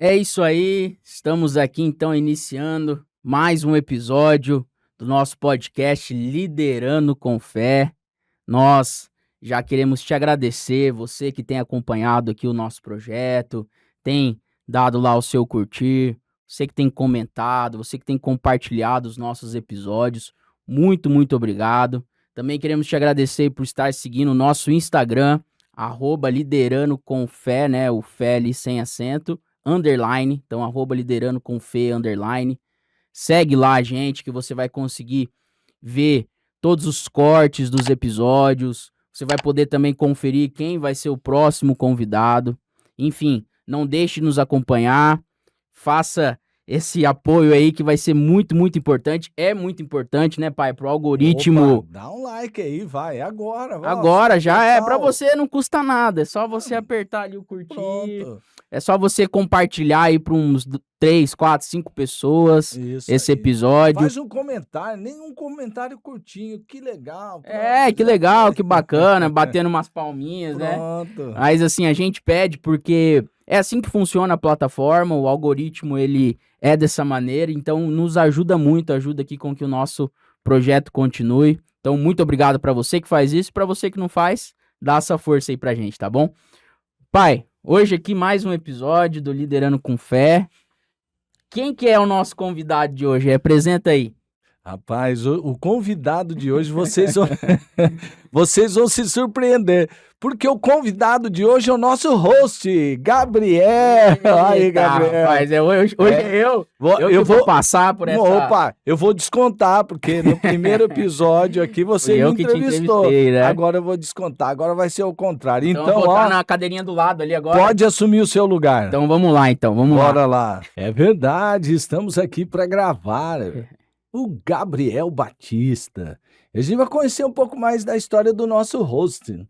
É isso aí, estamos aqui então iniciando mais um episódio do nosso podcast Liderando com Fé. Nós já queremos te agradecer, você que tem acompanhado aqui o nosso projeto, tem dado lá o seu curtir, você que tem comentado, você que tem compartilhado os nossos episódios. Muito, muito obrigado. Também queremos te agradecer por estar seguindo o nosso Instagram, @liderando com fé, né? O fé ali sem acento, underline. Então, @liderando com fé, underline. Segue lá a gente que você vai conseguir ver todos os cortes dos episódios. Você vai poder também conferir quem vai ser o próximo convidado. Enfim, não deixe de nos acompanhar. Faça esse apoio aí que vai ser muito, muito importante. É muito importante, né, pai? Pro algoritmo. Opa, dá um like aí, vai. Agora, Agora já é. Pra total. você não custa nada. É só você apertar ali o curtir. Pronto. É só você compartilhar aí para uns 3, 4, 5 pessoas Isso esse aí. episódio. Faz um comentário, nenhum comentário curtinho. Que legal. É, que legal, que bacana, batendo umas palminhas, né? Pronto. Mas assim, a gente pede porque é assim que funciona a plataforma, o algoritmo ele é dessa maneira, então nos ajuda muito, ajuda aqui com que o nosso projeto continue. Então, muito obrigado para você que faz isso, para você que não faz, dá essa força aí pra gente, tá bom? Pai, hoje aqui mais um episódio do Liderando com Fé. Quem que é o nosso convidado de hoje? Apresenta aí. Rapaz, o convidado de hoje, vocês vão se surpreender, porque o convidado de hoje é o nosso host, Gabriel. Aí, Eita, Gabriel. rapaz, hoje é eu vou passar por essa... Opa, eu vou descontar, porque no primeiro episódio aqui você Fui eu me que te entrevistou. entrevistei, né? Agora eu vou descontar, agora vai ser o contrário. Então, Então, eu vou ó, estar na cadeirinha do lado ali agora. pode assumir o seu lugar. Então vamos lá, vamos lá. Bora lá. É verdade, estamos aqui para gravar o Gabriel Batista. A gente vai conhecer um pouco mais da história do nosso host,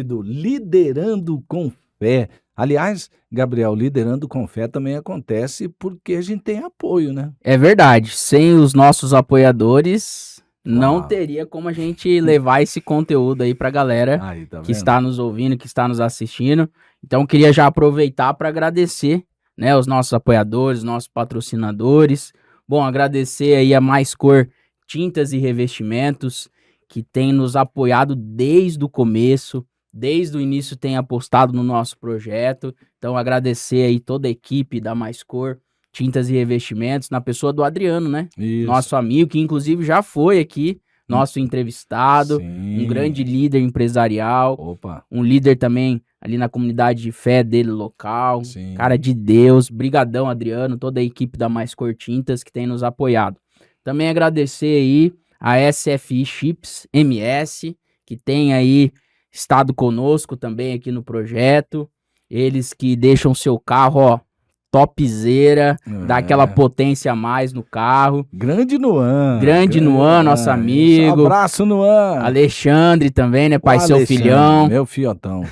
do Liderando com Fé. Aliás, Gabriel, Liderando com Fé também acontece porque a gente tem apoio, né? É verdade, sem os nossos apoiadores, não Uau. teria como a gente levar esse conteúdo aí pra galera Aí, tá que vendo? está nos ouvindo, que está nos assistindo. Então, queria já aproveitar para agradecer, né, os nossos apoiadores, nossos patrocinadores. Bom, agradecer aí a Mais Cor Tintas e Revestimentos, que tem nos apoiado desde o começo, desde o início tem apostado no nosso projeto. Então, agradecer aí toda a equipe da Mais Cor Tintas e Revestimentos, na pessoa do Adriano, né? Isso. Nosso amigo, que inclusive já foi aqui, nosso entrevistado, Sim. um grande líder empresarial, Opa. um líder também ali na comunidade de fé dele local, Sim. cara de Deus, brigadão Adriano, toda a equipe da Mais Cor Tintas que tem nos apoiado. Também agradecer aí a SFI Chips MS, que tem aí estado conosco também aqui no projeto, eles que deixam seu carro, ó, topzera, dá aquela potência a mais no carro. Grande Nuan. Grande Nuan, nosso amigo. Um abraço, Nuan. Alexandre também, né, pai, O seu Alexandre, filhão. Meu fiotão.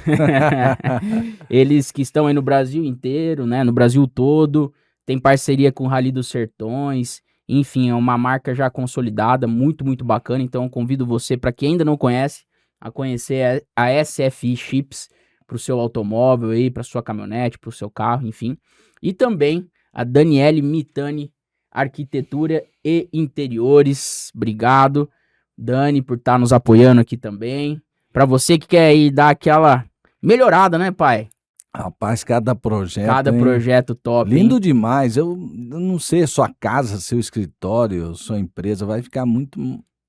Eles que estão aí no Brasil inteiro, né, no Brasil todo, tem parceria com o Rally dos Sertões, enfim, é uma marca já consolidada, muito, muito bacana. Então, eu convido você, para quem ainda não conhece, a conhecer a SFI Chips para o seu automóvel aí, para sua caminhonete, para o seu carro, enfim. E também a Daniele Mitani Arquitetura e Interiores. Obrigado, Dani, por estar nos apoiando aqui também. Para você que quer ir dar aquela melhorada, né, pai? Rapaz, cada projeto. Cada projeto top. Lindo hein? demais. Eu não sei, sua casa, seu escritório, sua empresa vai ficar muito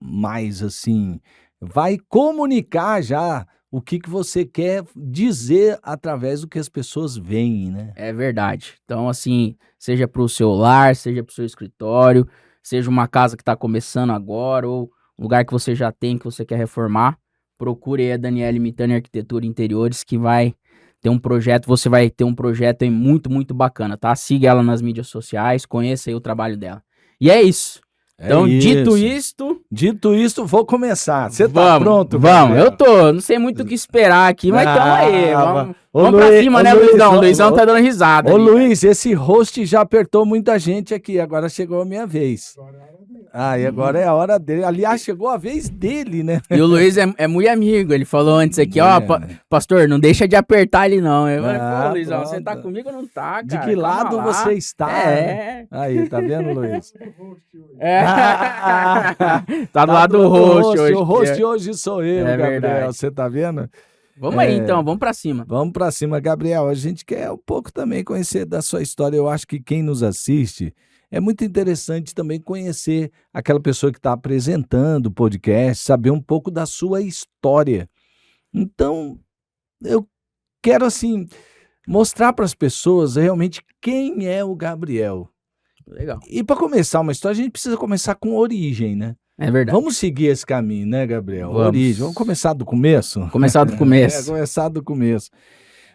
mais assim. Vai comunicar já o que você quer dizer através do que as pessoas veem, né? É verdade. Então, assim, seja para o seu lar, seja para o seu escritório, seja uma casa que está começando agora, ou um lugar que você já tem, que você quer reformar, procure aí a Daniele Mitani Arquitetura e Interiores, que vai ter um projeto, você vai ter um projeto aí muito, muito bacana, tá? Siga ela nas mídias sociais, conheça aí o trabalho dela. E é isso. Então, Dito isto, vou começar. Você tá vamos, pronto? Vamos, Gabriel? eu tô. Não sei muito o que esperar aqui, mas tamo aí. Vamos. Vamos pra cima, né, Luizão? O Luizão tá dando risada. Ô, ali, Luiz, esse host já apertou muita gente aqui. Agora chegou a minha vez. E agora é a hora dele. Aliás, chegou a vez dele, né? E o Luiz é muito amigo. Ele falou antes aqui, ó, pastor, não deixa de apertar ele, não. Eu falei, pô, Luizão, você tá comigo ou não tá, cara? De que lado você está? Aí, tá vendo, Luiz? Tá do lado do host hoje. O host hoje sou eu, Gabriel. Verdade. Você tá vendo? Vamos aí, então. Vamos pra cima. Vamos pra cima, Gabriel. A gente quer um pouco também conhecer da sua história. Eu acho que quem nos assiste... É muito interessante também conhecer aquela pessoa que está apresentando o podcast, saber um pouco da sua história. Então, eu quero, assim, mostrar para as pessoas realmente quem é o Gabriel. Legal. E para começar uma história, a gente precisa começar com origem, né? É verdade. Vamos seguir esse caminho, né, Gabriel? Origem. Vamos começar do começo? Começar do começo. Começar do começo.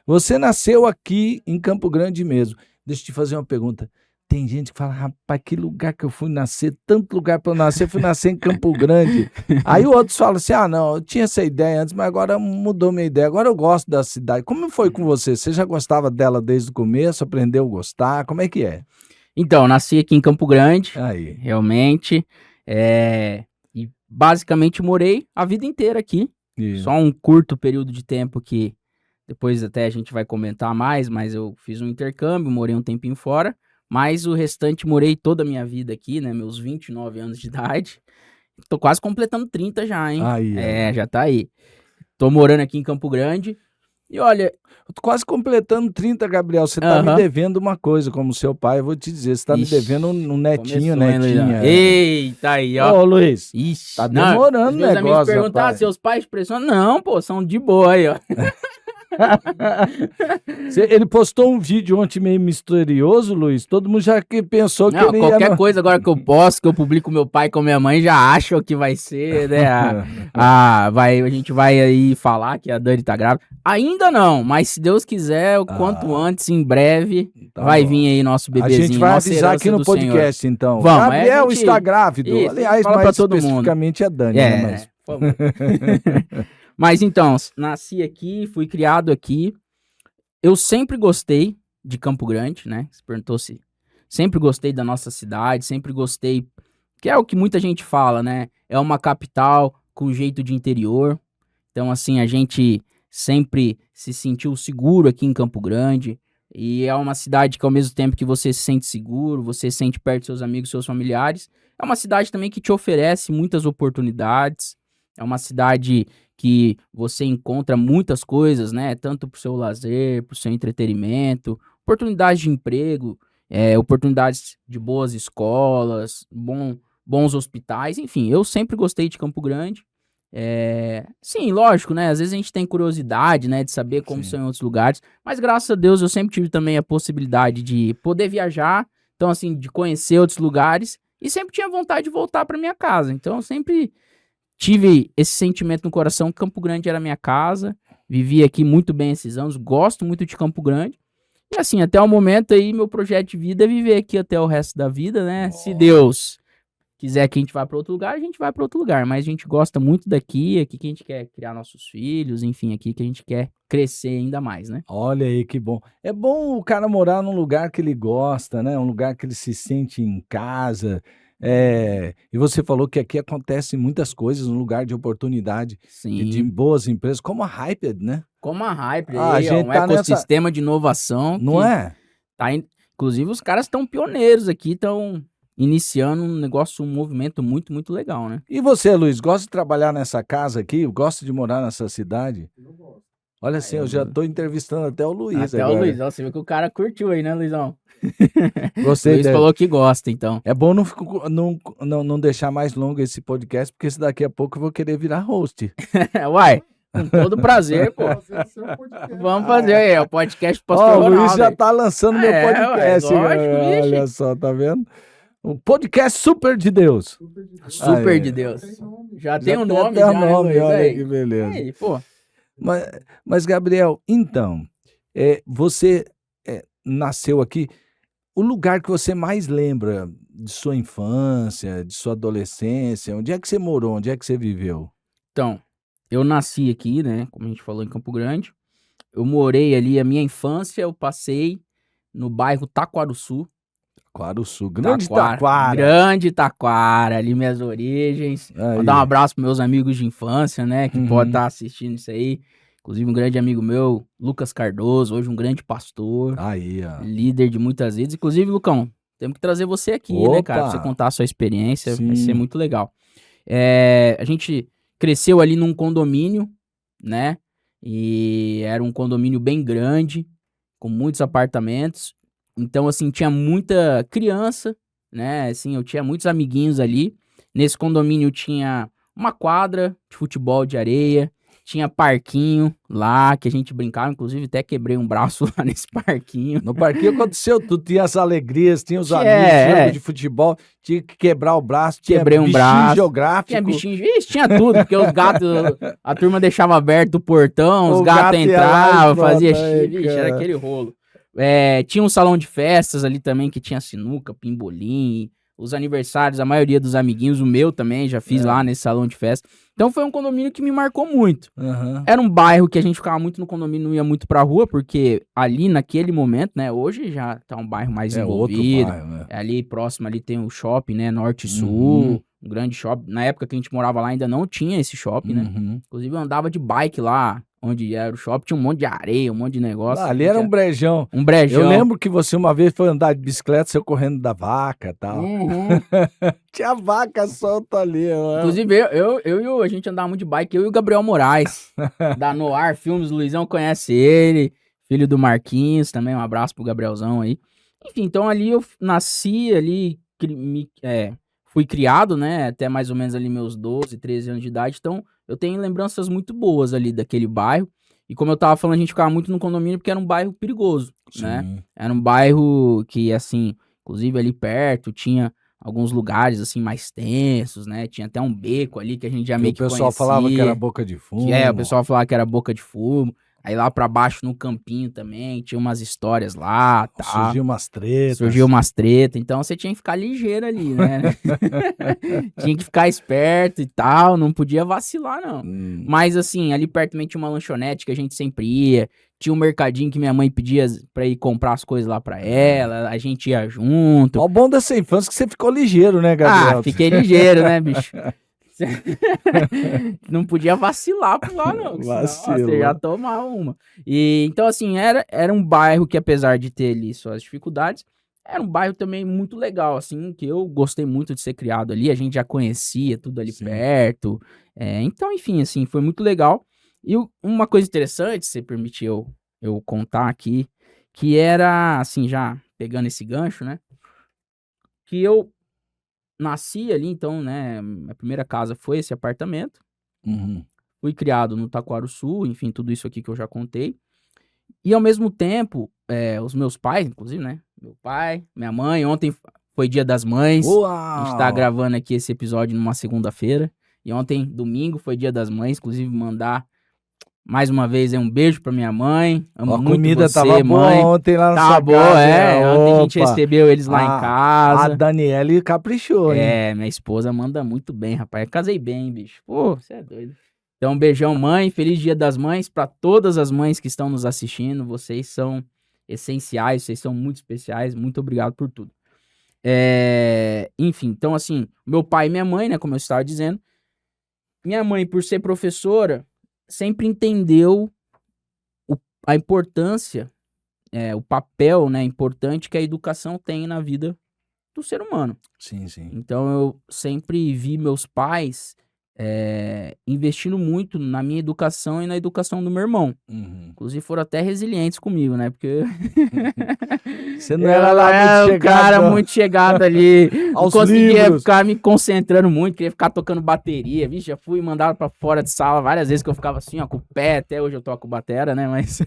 Você nasceu aqui em Campo Grande mesmo. Deixa eu te fazer uma pergunta. Tem gente que fala, rapaz, que lugar que eu fui nascer, tanto lugar para eu nascer, fui nascer em Campo Grande. Aí outros falam assim, não, eu tinha essa ideia antes, mas agora mudou minha ideia, agora eu gosto da cidade. Como foi com você? Você já gostava dela desde o começo, aprendeu a gostar, como é que é? Então, nasci aqui em Campo Grande, Aí. Realmente, e basicamente morei a vida inteira aqui, só um curto período de tempo que depois até a gente vai comentar mais, mas eu fiz um intercâmbio, morei um tempinho fora, mas o restante morei toda a minha vida aqui, né, meus 29 anos de idade, tô quase completando 30 já, hein? Já tá aí. Tô morando aqui em Campo Grande, e olha... Eu tô quase completando 30, Gabriel, você tá me devendo uma coisa, como seu pai, eu vou te dizer, você tá me devendo um netinho, netinha. Eita aí, ó. Ô, Luiz, Ixi, tá demorando o negócio, meus amigos perguntaram, seus pais pressionam? Não, pô, são de boa aí, ó. Ele postou um vídeo ontem meio misterioso, Luiz. Todo mundo já pensou que ele qualquer coisa agora que eu posto, que eu publico meu pai com minha mãe, já acham que vai ser, né? A gente vai aí falar que a Dani tá grávida. Ainda não, mas se Deus quiser, o quanto antes, em breve, vai vir aí nosso bebezinho. A gente vai avisar aqui no podcast, Senhor. Então. Vamos, Gabriel está grávido. Isso, aliás, mais especificamente a Dani. Né, por favor. Mas então, nasci aqui, fui criado aqui. Eu sempre gostei de Campo Grande, né? Você perguntou se sempre gostei da nossa cidade, sempre gostei, que é o que muita gente fala, né? É uma capital com jeito de interior. Então, assim, a gente sempre se sentiu seguro aqui em Campo Grande. E é uma cidade que, ao mesmo tempo que você se sente seguro, você se sente perto dos seus amigos, seus familiares, é uma cidade também que te oferece muitas oportunidades. É uma cidade que você encontra muitas coisas, né? Tanto para o seu lazer, para o seu entretenimento, oportunidades de emprego, oportunidades de boas escolas, bons hospitais, enfim, eu sempre gostei de Campo Grande. Sim, lógico, né? Às vezes a gente tem curiosidade, né, de saber como são em outros lugares, mas graças a Deus eu sempre tive também a possibilidade de poder viajar, então assim, de conhecer outros lugares, e sempre tinha vontade de voltar para minha casa, então eu sempre tive esse sentimento no coração que Campo Grande era minha casa, vivi aqui muito bem esses anos, gosto muito de Campo Grande. E assim, até o momento aí, meu projeto de vida é viver aqui até o resto da vida, né? Se Deus quiser que a gente vá para outro lugar, a gente vai para outro lugar. Mas a gente gosta muito daqui, aqui que a gente quer criar nossos filhos, enfim, aqui que a gente quer crescer ainda mais, né? Olha aí que bom. É bom o cara morar num lugar que ele gosta, né? Um lugar que ele se sente em casa. E você falou que aqui acontecem muitas coisas, um lugar de oportunidade e de boas empresas, como a Hyped, né? Como a Hyped, um ecossistema de inovação. Não é? Inclusive, os caras estão pioneiros aqui, estão iniciando um movimento muito, muito legal, né? E você, Luiz, gosta de trabalhar nessa casa aqui? Gosta de morar nessa cidade? Eu gosto. Olha assim, eu já estou entrevistando até o Luiz agora. Até o Luiz, você viu que o cara curtiu aí, né, Luizão? Gostei. O Luiz falou que gosta, então. É bom não deixar mais longo esse podcast, porque se daqui a pouco eu vou querer virar host. Uai, com todo prazer, pô. Vamos fazer aí, o podcast do Pastor Ronaldo. O Luiz já tá lançando meu podcast. Lógico, olha só, tá vendo? Um podcast super de Deus. Super de Deus. Já tem um nome, olha que beleza. Aí, pô. Mas, Gabriel, então, você nasceu aqui. O lugar que você mais lembra de sua infância, de sua adolescência, onde é que você morou, onde é que você viveu? Então, eu nasci aqui, né, como a gente falou, em Campo Grande. eu morei ali a minha infância, eu passei no bairro Taquaruçu. Taquaruçu, Grande Taquara. Grande Taquara, ali minhas origens. Aí. Mandar um abraço pros meus amigos de infância, né, que podem Uhum. estar assistindo isso aí. Inclusive um grande amigo meu, Lucas Cardoso, hoje um grande pastor, Aí, ó. líder de muitas vidas. Inclusive, Lucão, temos que trazer você aqui, né, cara, pra você Opa! contar a sua experiência, vai ser Sim. muito legal. A gente cresceu ali num condomínio, né, e era um condomínio bem grande, com muitos apartamentos. Então, assim, tinha muita criança, né, assim, eu tinha muitos amiguinhos ali. Nesse condomínio tinha uma quadra de futebol de areia, tinha parquinho lá que a gente brincava, inclusive até quebrei um braço lá nesse parquinho. No parquinho aconteceu tudo, tinha as alegrias, tinha os amigos, É. jogo de futebol, tinha que quebrar o braço, tinha Quebrei um bichinho braço. geográfico. Tinha bichinho, ixi, tinha tudo, porque os gatos, a turma deixava aberto o portão, os O gatos gato ia lá e entravam, pronto, fazia aí, vixe, era cara. aquele rolo. Tinha um salão de festas ali também, que tinha sinuca, pimbolim, os aniversários, a maioria dos amiguinhos, o meu também, já fiz lá nesse salão de festa. Então foi um condomínio que me marcou muito. Uhum. Era um bairro que a gente ficava muito no condomínio, não ia muito pra rua, porque ali naquele momento, né, hoje já tá um bairro mais Outro envolvido. bairro, né? Ali próximo ali tem o shopping, né, Norte e Sul, Uhum. um grande shopping. Na época que a gente morava lá ainda não tinha esse shopping, né? Uhum. Inclusive eu andava de bike lá, onde era o shopping, tinha um monte de areia, um monte de negócio. Ali era um brejão. Um brejão. Eu lembro que você uma vez foi andar de bicicleta, você correndo da vaca e tal. Uhum. Tinha vaca solta ali, mano. Inclusive, a gente andava muito de bike, eu e o Gabriel Moraes, da Noir Filmes, o Luizão conhece ele, filho do Marquinhos, também um abraço pro Gabrielzão aí. Enfim, então ali eu nasci, ali, fui criado, né, até mais ou menos ali meus 12, 13 anos de idade, então eu tenho lembranças muito boas ali daquele bairro. E como eu tava falando, a gente ficava muito no condomínio porque era um bairro perigoso, né? Sim. Era um bairro que, assim, inclusive ali perto tinha alguns lugares, assim, mais tensos, né? Tinha até um beco ali que a gente já Que meio o que pessoal falava que era conhecia. boca de fumo. O pessoal falava que era boca de fumo. Aí lá pra baixo no campinho também, tinha umas histórias lá, tá? Surgiu umas tretas. Então você tinha que ficar ligeiro ali, né? Tinha que ficar esperto e tal, não podia vacilar, não. Mas assim, ali perto também tinha uma lanchonete que a gente sempre ia. Tinha um mercadinho que minha mãe pedia pra ir comprar as coisas lá pra ela, a gente ia junto. O bom dessa infância é que você ficou ligeiro, né, Gabriel? Fiquei ligeiro, né, bicho? Não podia vacilar por lá, não. Senão, você já tomava uma. E, então, assim, era um bairro que, apesar de ter ali suas dificuldades, era um bairro também muito legal, assim, que eu gostei muito de ser criado ali. A gente já conhecia tudo ali perto. Então, enfim, assim, foi muito legal. E uma coisa interessante, se permitir eu contar aqui, que era, assim, já pegando esse gancho, né? Que eu nasci ali, então, né, minha primeira casa foi esse apartamento. Uhum. Fui criado no Taquaruçu, enfim, tudo isso aqui que eu já contei. E ao mesmo tempo, os meus pais, inclusive, né, meu pai, minha mãe, ontem foi Dia das Mães. Uau! A gente tá gravando aqui esse episódio numa segunda-feira. E ontem, domingo, foi Dia das Mães, inclusive mandar mais uma vez um beijo pra minha mãe. Amo muito comida você, tava mãe. boa ontem lá na Tava sua boa, casa. Ontem a gente recebeu eles lá em casa. A Daniele caprichou, hein? Minha esposa manda muito bem, rapaz. Eu casei bem, bicho. Pô, você é doido. Então, um beijão, mãe. Feliz Dia das Mães pra todas as mães que estão nos assistindo. Vocês são essenciais, vocês são muito especiais. Muito obrigado por tudo. Enfim, então, assim, meu pai e minha mãe, né, como eu estava dizendo. Minha mãe, por ser professora, sempre entendeu a importância, o papel, né, importante que a educação tem na vida do ser humano. Sim, sim. Então eu sempre vi meus pais investindo muito na minha educação e na educação do meu irmão. Uhum. Inclusive foram até resilientes comigo, né? Porque você não era lá muito chegado, cara muito chegado ali. Não conseguia livros. ficar me concentrando muito, queria ficar tocando bateria. Vixe, já fui mandado pra fora de sala várias vezes que eu ficava assim, ó, com o pé. Até hoje eu toco batera, né? Mas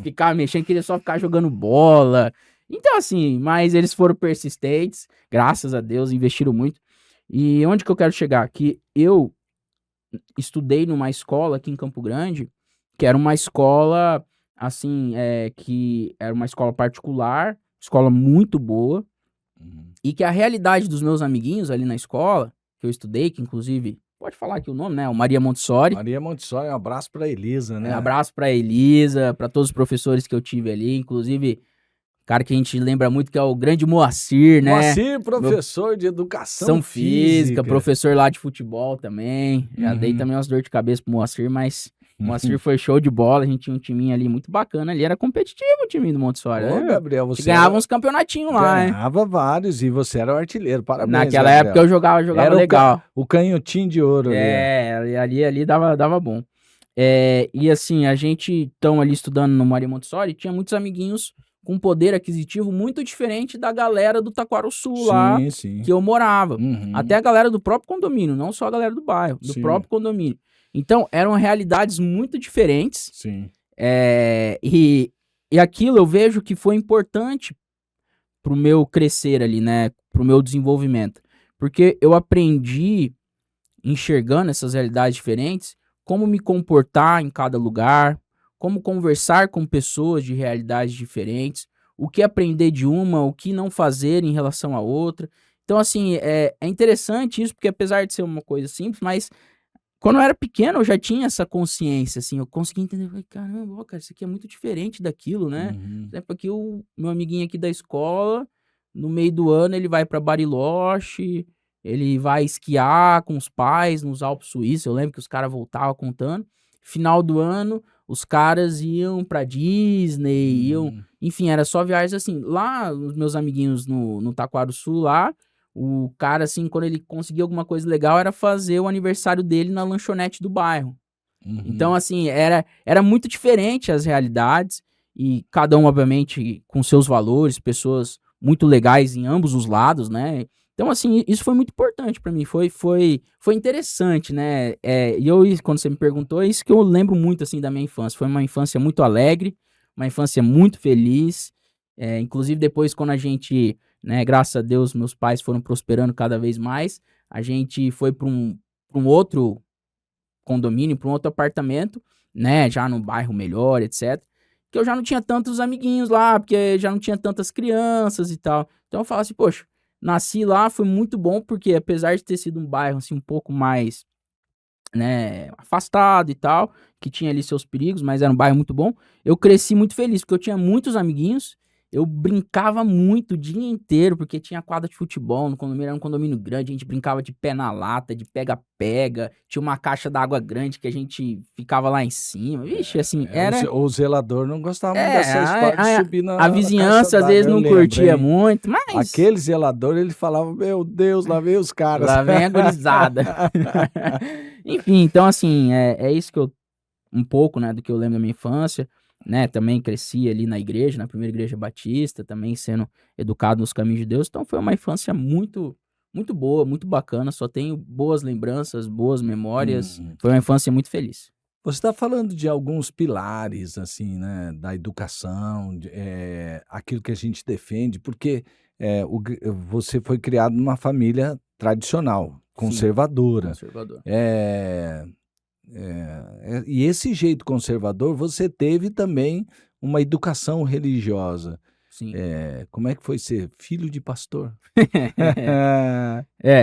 ficava mexendo, queria só ficar jogando bola. Então, assim, mas eles foram persistentes, graças a Deus, investiram muito. E onde que eu quero chegar? Que eu estudei numa escola aqui em Campo Grande, que era uma escola, assim, que era uma escola particular, escola muito boa, e que a realidade dos meus amiguinhos ali na escola, que eu estudei, que inclusive, pode falar aqui o nome, né? O Maria Montessori. Maria Montessori, um abraço pra Elisa, né? Abraço pra Elisa, pra todos os professores que eu tive ali, inclusive, cara que a gente lembra muito que é o grande Moacir, né? Moacir, professor de educação física. Professor lá de futebol também. Já dei também umas dor de cabeça pro Moacir, mas o Moacir foi show de bola. A gente tinha um timinho ali muito bacana. Ali era competitivo o time do Montessori. Ô, Gabriel, você ganhava uns campeonatinhos lá, hein? Ganhava vários e você era o artilheiro. Parabéns, Naquela Gabriel. época eu jogava era legal. O canhotinho de ouro ali. Ali dava bom. E assim, a gente tão ali estudando no Maria Montessori, tinha muitos amiguinhos com poder aquisitivo muito diferente da galera do Taquarussu lá, que eu morava. Até a galera do próprio condomínio, não só a galera do bairro, do próprio condomínio. Então, eram realidades muito diferentes. Sim. E aquilo eu vejo que foi importante pro meu crescer ali, né? Pro meu desenvolvimento. Porque eu aprendi, enxergando essas realidades diferentes, como me comportar em cada lugar, como conversar com pessoas de realidades diferentes, o que aprender de uma, o que não fazer em relação à outra. Então, assim, é interessante isso, porque apesar de ser uma coisa simples, mas quando eu era pequeno eu já tinha essa consciência, assim, eu consegui entender, falei, caramba, cara, isso aqui é muito diferente daquilo, né? Por exemplo, aqui o meu amiguinho aqui da escola, no meio do ano ele vai para Bariloche, ele vai esquiar com os pais nos Alpes Suíços, eu lembro que os caras voltavam contando. Final do ano, os caras iam pra Disney, enfim, era só viagens assim. Lá, os meus amiguinhos no Taquarussu lá, o cara, assim, quando ele conseguia alguma coisa legal, era fazer o aniversário dele na lanchonete do bairro. Então, assim, era muito diferente as realidades, e cada um, obviamente, com seus valores, pessoas muito legais em ambos os lados, né? Então, assim, isso foi muito importante pra mim, foi interessante, né? E quando você me perguntou, é isso que eu lembro muito, assim, da minha infância. Foi uma infância muito alegre, uma infância muito feliz. Inclusive, depois, quando a gente, né, graças a Deus, meus pais foram prosperando cada vez mais, a gente foi pra um outro condomínio, pra um outro apartamento, né, já num bairro melhor, etc. Que eu já não tinha tantos amiguinhos lá, porque já não tinha tantas crianças e tal. Então, eu falo assim, poxa, nasci lá, foi muito bom, porque apesar de ter sido um bairro, assim, um pouco mais, né, afastado e tal, que tinha ali seus perigos, mas era um bairro muito bom, eu cresci muito feliz, porque eu tinha muitos amiguinhos, eu brincava muito o dia inteiro, porque tinha quadra de futebol no condomínio, era um condomínio grande, a gente brincava de pé na lata, de pega-pega, tinha uma caixa d'água grande que a gente ficava lá em cima, vixe, assim, era... O zelador não gostava muito dessa história de subir na A vizinhança às vezes não curtia muito, mas... Aquele zelador, ele falava, meu Deus, lá vem os caras. Lá vem a gurizada. Enfim, então assim, é isso que eu... Um pouco, né, do que eu lembro da minha infância, né, também cresci ali na igreja, na primeira igreja batista, também sendo educado nos caminhos de Deus, então foi uma infância muito, muito boa, muito bacana, só tenho boas lembranças, boas memórias, foi uma infância muito feliz. Você está falando de alguns pilares, assim, né, da educação, aquilo que a gente defende, porque você foi criado numa família tradicional, conservadora. Conservador. E esse jeito conservador, você teve também uma educação religiosa. Sim. Como é que foi ser filho de pastor?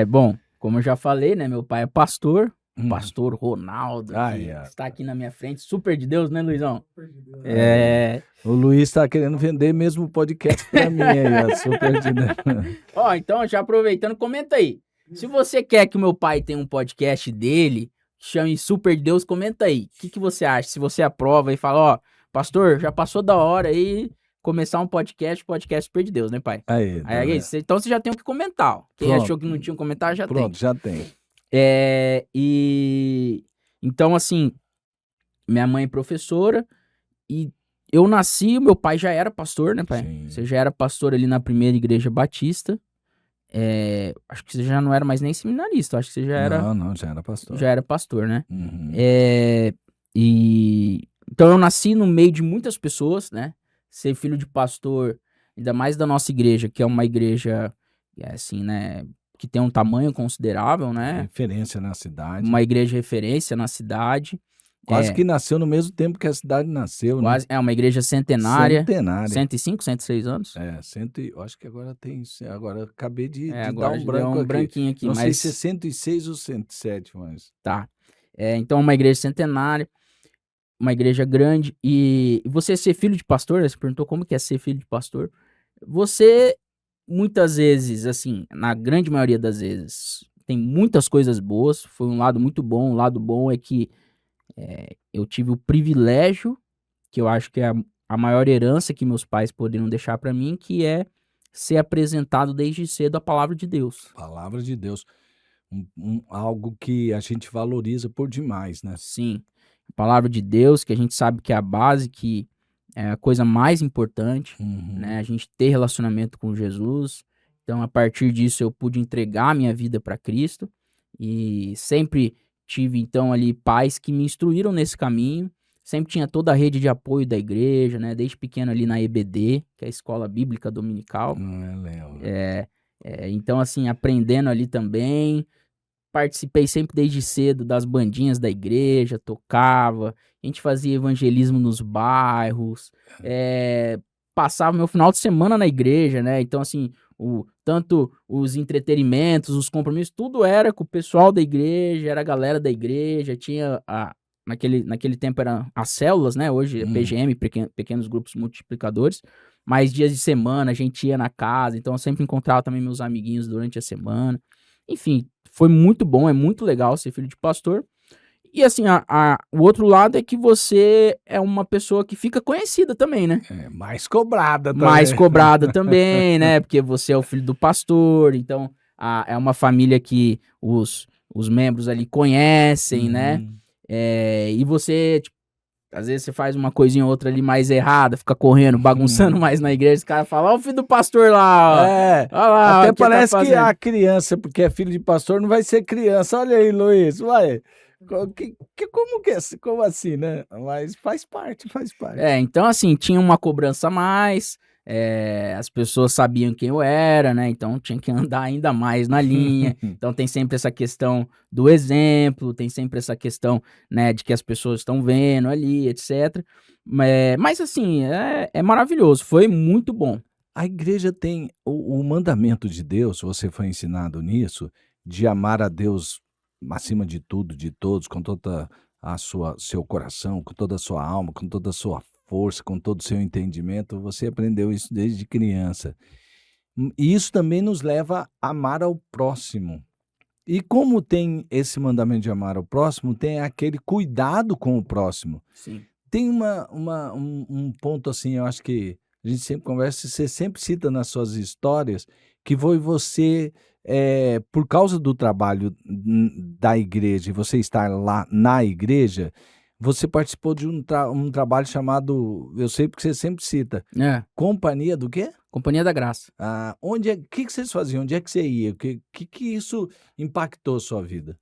Bom, como eu já falei, né, meu pai é pastor, pastor Ronaldo, que está aqui na minha frente, super de Deus, né, Luizão? Super de Deus. O Luiz está querendo vender mesmo o podcast para mim aí, ó, super de Deus. Ó, então, já aproveitando, comenta aí. Se você quer que o meu pai tenha um podcast dele, chame Super de Deus, comenta aí. O que você acha? Se você aprova e fala, ó, pastor, já passou da hora aí começar um podcast Super de Deus, né, pai? Então você já tem o que comentar, ó. Quem achou que não tinha um comentário, já tem. Pronto, já tem. Então, assim, minha mãe é professora e eu nasci, meu pai já era pastor, né, pai? Sim. Você já era pastor ali na primeira igreja batista. Acho que você já não era mais nem seminarista, acho que você já era... Não, já era pastor. Já era pastor, né? Então eu nasci no meio de muitas pessoas, né? Ser filho de pastor, ainda mais da nossa igreja, que é uma igreja, assim, né, que tem um tamanho considerável, né? Referência na cidade. Uma igreja referência na cidade. Quase que nasceu no mesmo tempo que a cidade nasceu, né? É uma igreja centenária. Centenária. 105, 106 anos. Eu acho que agora tem. Agora acabei de dar Agora um deu branco aqui. branquinho aqui, Não sei mas se é 106 ou 107, mas. tá. Então, uma igreja centenária, uma igreja grande. E você ser filho de pastor, você perguntou como que é ser filho de pastor. Você, muitas vezes, assim, na grande maioria das vezes, tem muitas coisas boas. Foi um lado muito bom. O lado bom é que eu tive o privilégio, que eu acho que é a maior herança que meus pais poderiam deixar para mim, que é ser apresentado desde cedo a palavra de Deus. Palavra de Deus. Algo que a gente valoriza por demais, né? Sim, a palavra de Deus, que a gente sabe que é a base, que é a coisa mais importante, né? A gente ter relacionamento com Jesus. Então, a partir disso, eu pude entregar a minha vida para Cristo e sempre tive, então, ali pais que me instruíram nesse caminho. Sempre tinha toda a rede de apoio da igreja, né? Desde pequeno ali na EBD, que é a Escola Bíblica Dominical. Lembro. Então, assim, aprendendo ali também. Participei sempre desde cedo das bandinhas da igreja, tocava, a gente fazia evangelismo nos bairros, passava meu final de semana na igreja, né? Então, assim, tanto os entretenimentos, os compromissos, tudo era com o pessoal da igreja, era a galera da igreja, tinha naquele tempo eram as células, né? Hoje é PGM, pequenos grupos multiplicadores, mas dias de semana a gente ia na casa, então eu sempre encontrava também meus amiguinhos durante a semana. Enfim, foi muito bom, é muito legal ser filho de pastor. E assim, o outro lado é que você é uma pessoa que fica conhecida também, né? Mais cobrada também. Mais cobrada também, né? Porque você é o filho do pastor, então é uma família que os membros ali conhecem, né? E você, tipo, às vezes você faz uma coisinha ou outra ali mais errada, fica correndo, bagunçando mais na igreja, os caras falam, ó o filho do pastor lá, ó. Olha lá, até o que parece tá que a criança, porque é filho de pastor, não vai ser criança. Olha aí, Luiz, vai. Como assim, né? Mas faz parte. Então assim, tinha uma cobrança a mais, as pessoas sabiam quem eu era, né? Então tinha que andar ainda mais na linha. Então tem sempre essa questão do exemplo, tem sempre essa questão, né, de que as pessoas estão vendo ali, etc. Mas assim, é maravilhoso, foi muito bom. A igreja tem o mandamento de Deus, você foi ensinado nisso, de amar a Deus acima de tudo, de todos, com toda seu coração, com toda a sua alma, com toda a sua força, com todo o seu entendimento. Você aprendeu isso desde criança. E isso também nos leva a amar ao próximo. E como tem esse mandamento de amar ao próximo, tem aquele cuidado com o próximo. Sim. Tem um ponto assim, eu acho que a gente sempre conversa, você sempre cita nas suas histórias, que foi você, por causa do trabalho da igreja, e você estar lá na igreja, você participou de um trabalho chamado, eu sei porque você sempre cita, Companhia do quê? Companhia da Graça. O que vocês faziam? Onde é que você ia? O que isso impactou sua vida?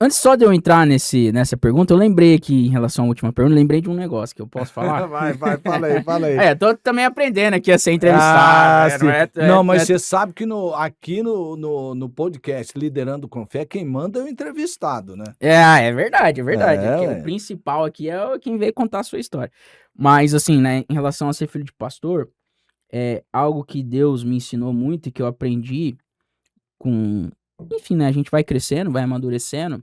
Antes só de eu entrar nessa pergunta, eu lembrei aqui, em relação à última pergunta, lembrei de um negócio que eu posso falar. Vai, fala aí. Tô também aprendendo aqui a ser entrevistado. Não, mas você sabe que aqui no podcast Liderando com Fé, quem manda é o entrevistado, né? É verdade. O principal aqui é quem veio contar a sua história. Mas assim, né, em relação a ser filho de pastor, é algo que Deus me ensinou muito e que eu aprendi enfim, né, a gente vai crescendo, vai amadurecendo,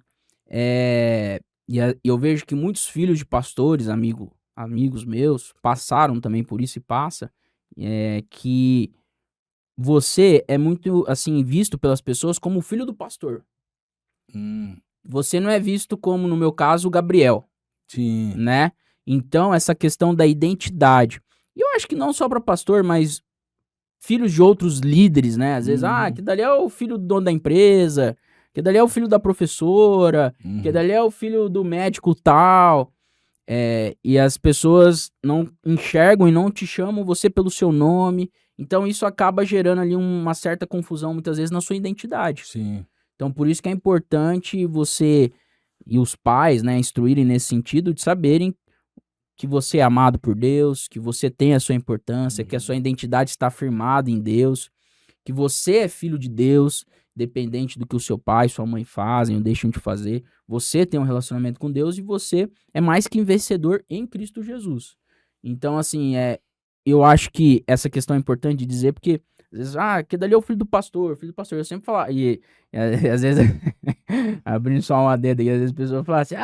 e eu vejo que muitos filhos de pastores, amigos meus, passaram também por isso e passa, que você é muito, assim, visto pelas pessoas como o filho do pastor. Você não é visto como, no meu caso, o Gabriel. Sim. Né? Então, essa questão da identidade. E eu acho que não só para pastor, mas filhos de outros líderes, né? Às vezes, que dali é o filho do dono da empresa, que dali é o filho da professora, que dali é o filho do médico tal. E as pessoas não enxergam e não te chamam você pelo seu nome. Então, isso acaba gerando ali uma certa confusão, muitas vezes, na sua identidade. Sim. Então, por isso que é importante você e os pais, né, instruírem nesse sentido, de saberem que você é amado por Deus, que você tem a sua importância, que a sua identidade está firmada em Deus, que você é filho de Deus dependente do que o seu pai, sua mãe fazem ou deixam de fazer. Você tem um relacionamento com Deus e você é mais que vencedor em Cristo Jesus. Então, assim, eu acho que essa questão é importante de dizer, porque às vezes, que dali é o filho do pastor, eu sempre falo, às vezes, abrindo só uma dedo aí, às vezes a pessoa fala assim,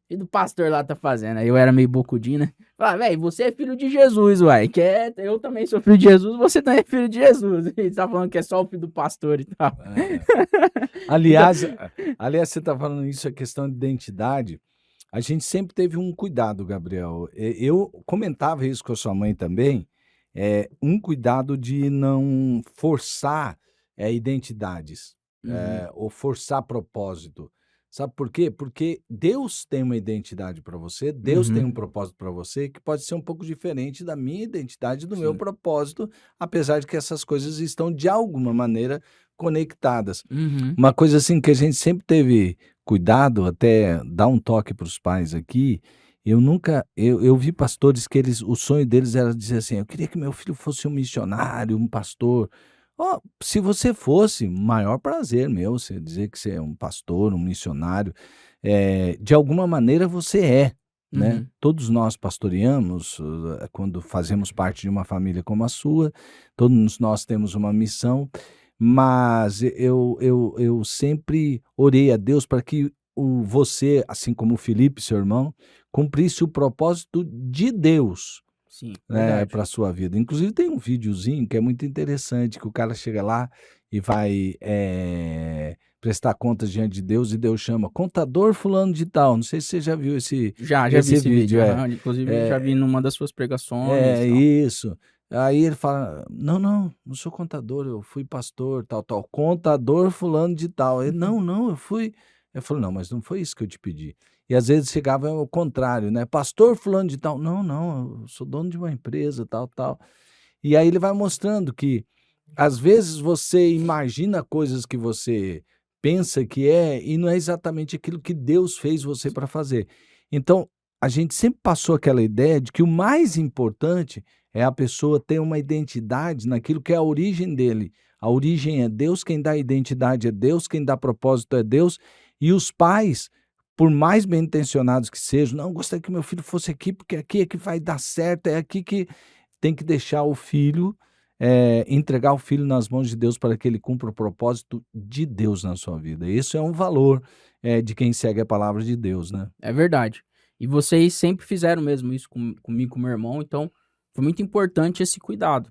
filho do pastor lá tá fazendo, aí eu era meio bocudinho, né? Fala, velho, você é filho de Jesus, uai, eu também sou filho de Jesus, você também é filho de Jesus, e tá falando que é só o filho do pastor e tal. Aliás, você tá falando isso, a questão de identidade, a gente sempre teve um cuidado, Gabriel. Eu comentava isso com a sua mãe também, um cuidado de não forçar identidades, Uhum, ou forçar propósito. Sabe por quê? Porque Deus tem uma identidade para você, Deus tem um uhum, propósito para você que pode ser um pouco diferente da minha identidade, do meu sim. propósito, apesar de que essas coisas estão de alguma maneira conectadas. Uhum, Uma coisa assim que a gente sempre teve cuidado, até dar um toque para os pais aqui, eu nunca eu vi pastores que o sonho deles era dizer assim: "Eu queria que meu filho fosse um missionário, um pastor". Ó, se você fosse, maior prazer meu, você dizer que você é um pastor, um missionário, de alguma maneira você é, né. uhum, Todos nós pastoreamos, quando fazemos parte de uma família como a sua, todos nós temos uma missão, mas eu sempre orei a Deus para que você, assim como o Felipe, seu irmão, cumprisse o propósito de Deus, sim, né, verdade. pra sua vida. Inclusive tem um videozinho que é muito interessante, que o cara chega lá e vai, prestar contas diante de Deus e Deus chama: "Contador fulano de tal", não sei se você já viu Já vi esse esse vídeo, vídeo. aham, inclusive já vi numa das suas pregações e tal. Isso. Aí ele fala: "Não, não, não sou contador, eu fui pastor, tal, tal, contador fulano de tal". Ele: "Não, não, eu fui". Eu falei: "Não, mas não foi isso que eu te pedi". E às vezes chegava ao contrário, né: "Pastor fulano de tal". "Não, não, eu sou dono de uma empresa, tal, tal". E aí ele vai mostrando que, às vezes, você imagina coisas que você pensa que é, e não é exatamente aquilo que Deus fez você para fazer. Então, a gente sempre passou aquela ideia de que o mais importante é a pessoa ter uma identidade naquilo que é a origem dele. A origem é Deus, quem dá a identidade é Deus, quem dá propósito é Deus, e os pais, por mais bem intencionados que sejam, não, gostaria que meu filho fosse aqui, porque aqui é que vai dar certo, é aqui que tem que deixar o filho, entregar o filho nas mãos de Deus para que ele cumpra o propósito de Deus na sua vida. Isso é um valor, de quem segue a palavra de Deus, né. É verdade. E vocês sempre fizeram mesmo isso comigo e com meu irmão, então foi muito importante esse cuidado,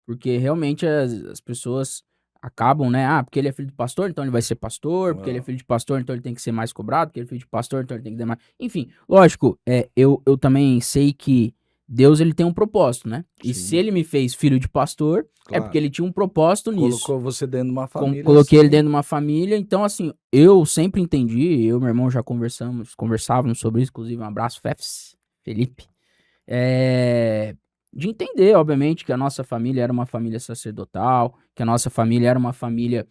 porque realmente as pessoas acabam, né, porque ele é filho de pastor, então ele vai ser pastor, porque ele é Hã. filho de pastor, então ele tem que ser mais cobrado, porque ele é filho de pastor, então ele tem que dar mais, enfim, lógico, eu também sei que Deus ele tem um propósito, né, e se Sim, ele me fez filho de pastor, é porque claro. ele tinha um propósito nisso. Colocou você dentro de uma família Coloquei ele assim. dentro de uma família, então assim, eu sempre entendi, eu e meu irmão já conversávamos sobre isso, inclusive um abraço Fefs, Felipe, de entender obviamente que a nossa família era uma família sacerdotal, que a nossa família era uma família,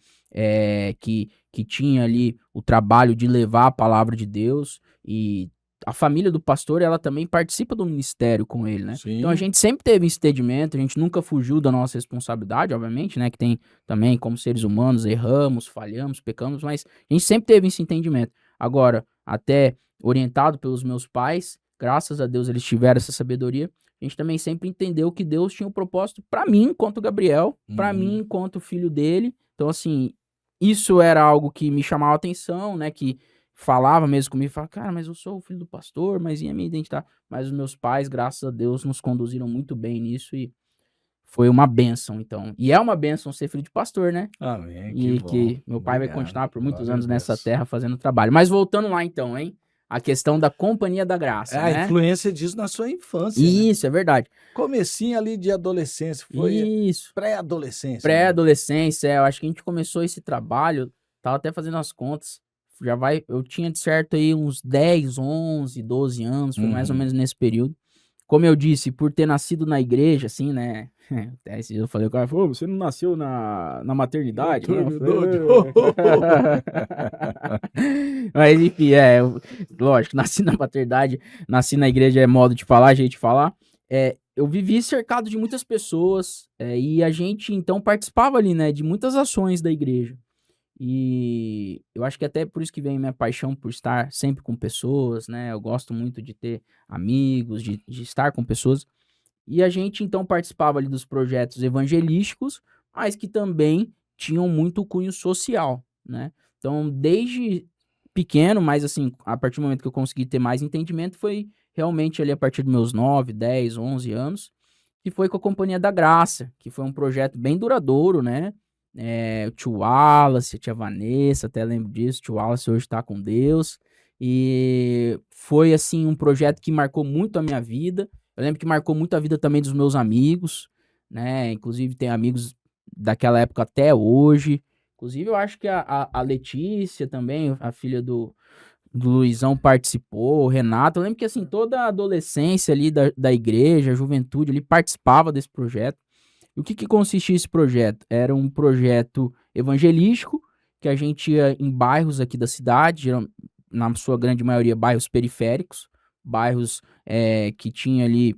que tinha ali o trabalho de levar a palavra de Deus, e a família do pastor ela também participa do ministério com ele, né. Então a Sim. gente sempre teve esse entendimento, a gente nunca fugiu da nossa responsabilidade, obviamente, né, que tem também como seres humanos erramos, falhamos, pecamos, mas a gente sempre teve esse entendimento. Agora, até orientado pelos meus pais, graças a Deus eles tiveram essa sabedoria, a gente também sempre entendeu que Deus tinha um propósito para mim enquanto Gabriel, para mim Uhum. enquanto filho dele. Então assim, isso era algo que me chamava a atenção, né, que falava mesmo comigo, falava: "Cara, mas eu sou o filho do pastor, mas e a minha identidade?" Mas os meus pais, graças a Deus, nos conduziram muito bem nisso e foi uma bênção então. E é uma bênção ser filho de pastor, né. Amém, que E bom. que meu pai vai Obrigado. continuar por muitos Glória a anos nessa Deus. terra fazendo trabalho. Mas voltando lá então, hein, a questão da companhia da É graça, a né. influência disso na sua infância, né. Isso, é verdade. Comecinho ali de adolescência, foi Isso. pré-adolescência, né. Pré-adolescência, eu acho que a gente começou esse trabalho, estava até fazendo as contas, eu tinha de certo aí uns 10, 11, 12 anos, foi mais ou Uhum. menos nesse período. Como eu disse, por ter nascido na igreja, assim, né, até esses dias eu falei, o cara falou: "Você não nasceu na maternidade, não?" Eu falei: Maternidade. Mas enfim, lógico, nasci na maternidade, nasci na igreja é modo de falar, jeito de falar. Eu vivi cercado de muitas pessoas, e a gente então participava ali, né, de muitas ações da igreja. E eu acho que até por isso que vem minha paixão por estar sempre com pessoas, né, eu gosto muito de ter amigos, de estar com pessoas. E a gente então participava ali dos projetos evangelísticos, mas que também tinham muito cunho social, né. Então desde pequeno, mas assim, a partir do momento que eu consegui ter mais entendimento foi realmente ali a partir dos meus 9, 10, 11 anos, que foi com a Companhia da Graça, que foi um projeto bem duradouro, né. O tio Wallace, a tia Vanessa, até lembro disso, o tio Wallace hoje está com Deus, e foi assim um projeto que marcou muito a minha vida. Eu lembro que marcou muito a vida também dos meus amigos, né, inclusive tem amigos daquela época até hoje. Inclusive eu acho que a Letícia também, a filha do Luizão participou, o Renato, eu lembro que assim, toda a adolescência ali da igreja, a juventude ali participava desse projeto. E o que consistia esse projeto? Era um projeto evangelístico, que a gente ia em bairros aqui da cidade, na sua grande maioria bairros periféricos, bairros que tinha ali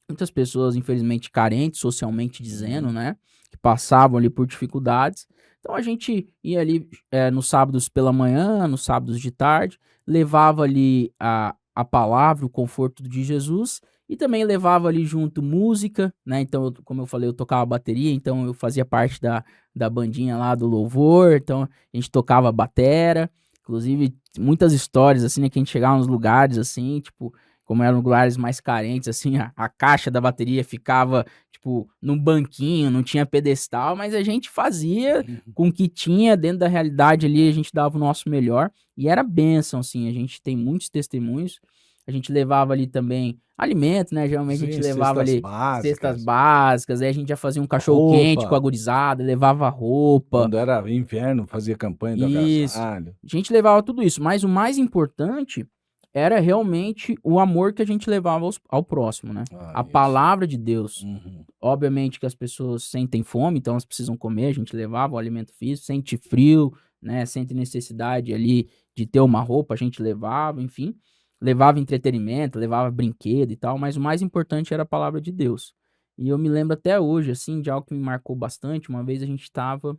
muitas pessoas, infelizmente, carentes, socialmente dizendo, Uhum. né, que passavam ali por dificuldades. Então a gente ia ali, nos sábados pela manhã, nos sábados de tarde, levava ali a palavra, o conforto de Jesus, e também levava ali junto música, né, então como eu falei, eu tocava bateria, então eu fazia parte da bandinha lá do louvor, então a gente tocava batera, inclusive muitas histórias, assim, né, que a gente chegava nos lugares, assim, tipo, como eram lugares mais carentes, assim, a caixa da bateria ficava, tipo, num banquinho, não tinha pedestal, mas a gente fazia Uhum. com o que tinha dentro da realidade ali, a gente dava o nosso melhor e era bênção, assim, a gente tem muitos testemunhos. A gente levava ali também alimento, né, geralmente a gente Sim, levava cestas ali cestas básicas, básicas, aí a gente já fazia um cachorro quente com a roupa, gurizada, levava roupa, quando era inverno, fazia campanha do isso. agasalho. A gente levava tudo isso, mas o mais importante era realmente o amor que a gente levava ao próximo, né. Ah, A isso. palavra de Deus. Uhum. Obviamente que as pessoas sentem fome, então elas precisam comer, a gente levava o alimento físico, sente frio, né, sente necessidade ali de ter uma roupa, a gente levava, enfim. Levava entretenimento, levava brinquedo e tal, mas o mais importante era a palavra de Deus. E eu me lembro até hoje, assim, de algo que me marcou bastante, uma vez a gente estava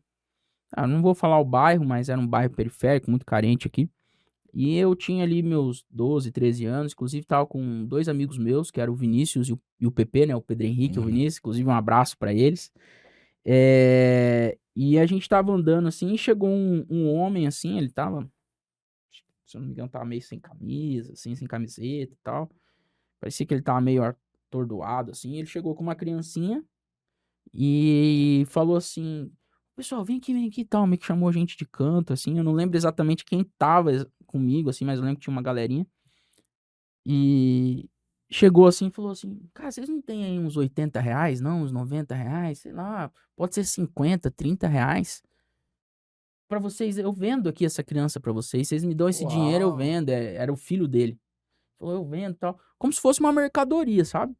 não vou falar o bairro, mas era um bairro periférico, muito carente aqui. E eu tinha ali meus 12, 13 anos, inclusive estava com 2 amigos meus, que era o Vinícius e o PP, né, o Pedro Henrique e o Uhum. Vinícius, inclusive um abraço pra eles. E a gente estava andando, assim, e chegou um homem, assim, ele estava, se eu não me engano, estava meio sem camisa, assim, sem camiseta e tal. Parecia que ele estava meio atordoado, assim, ele chegou com uma criancinha e falou assim: "Pessoal, vem aqui e tal", meio que chamou a gente de canto, assim, eu não lembro exatamente quem estava comigo, assim, mas eu lembro que tinha uma galerinha. E chegou assim e falou assim: "Cara, vocês não têm aí uns R$ 80 não, uns R$ 90, sei lá, pode ser 50, R$ 30 pra vocês, eu vendo aqui essa criança pra vocês, vocês me dão esse dinheiro, eu Uau! vendo", era o filho dele. Falou: "Eu vendo, e tal", como se fosse uma mercadoria, sabe.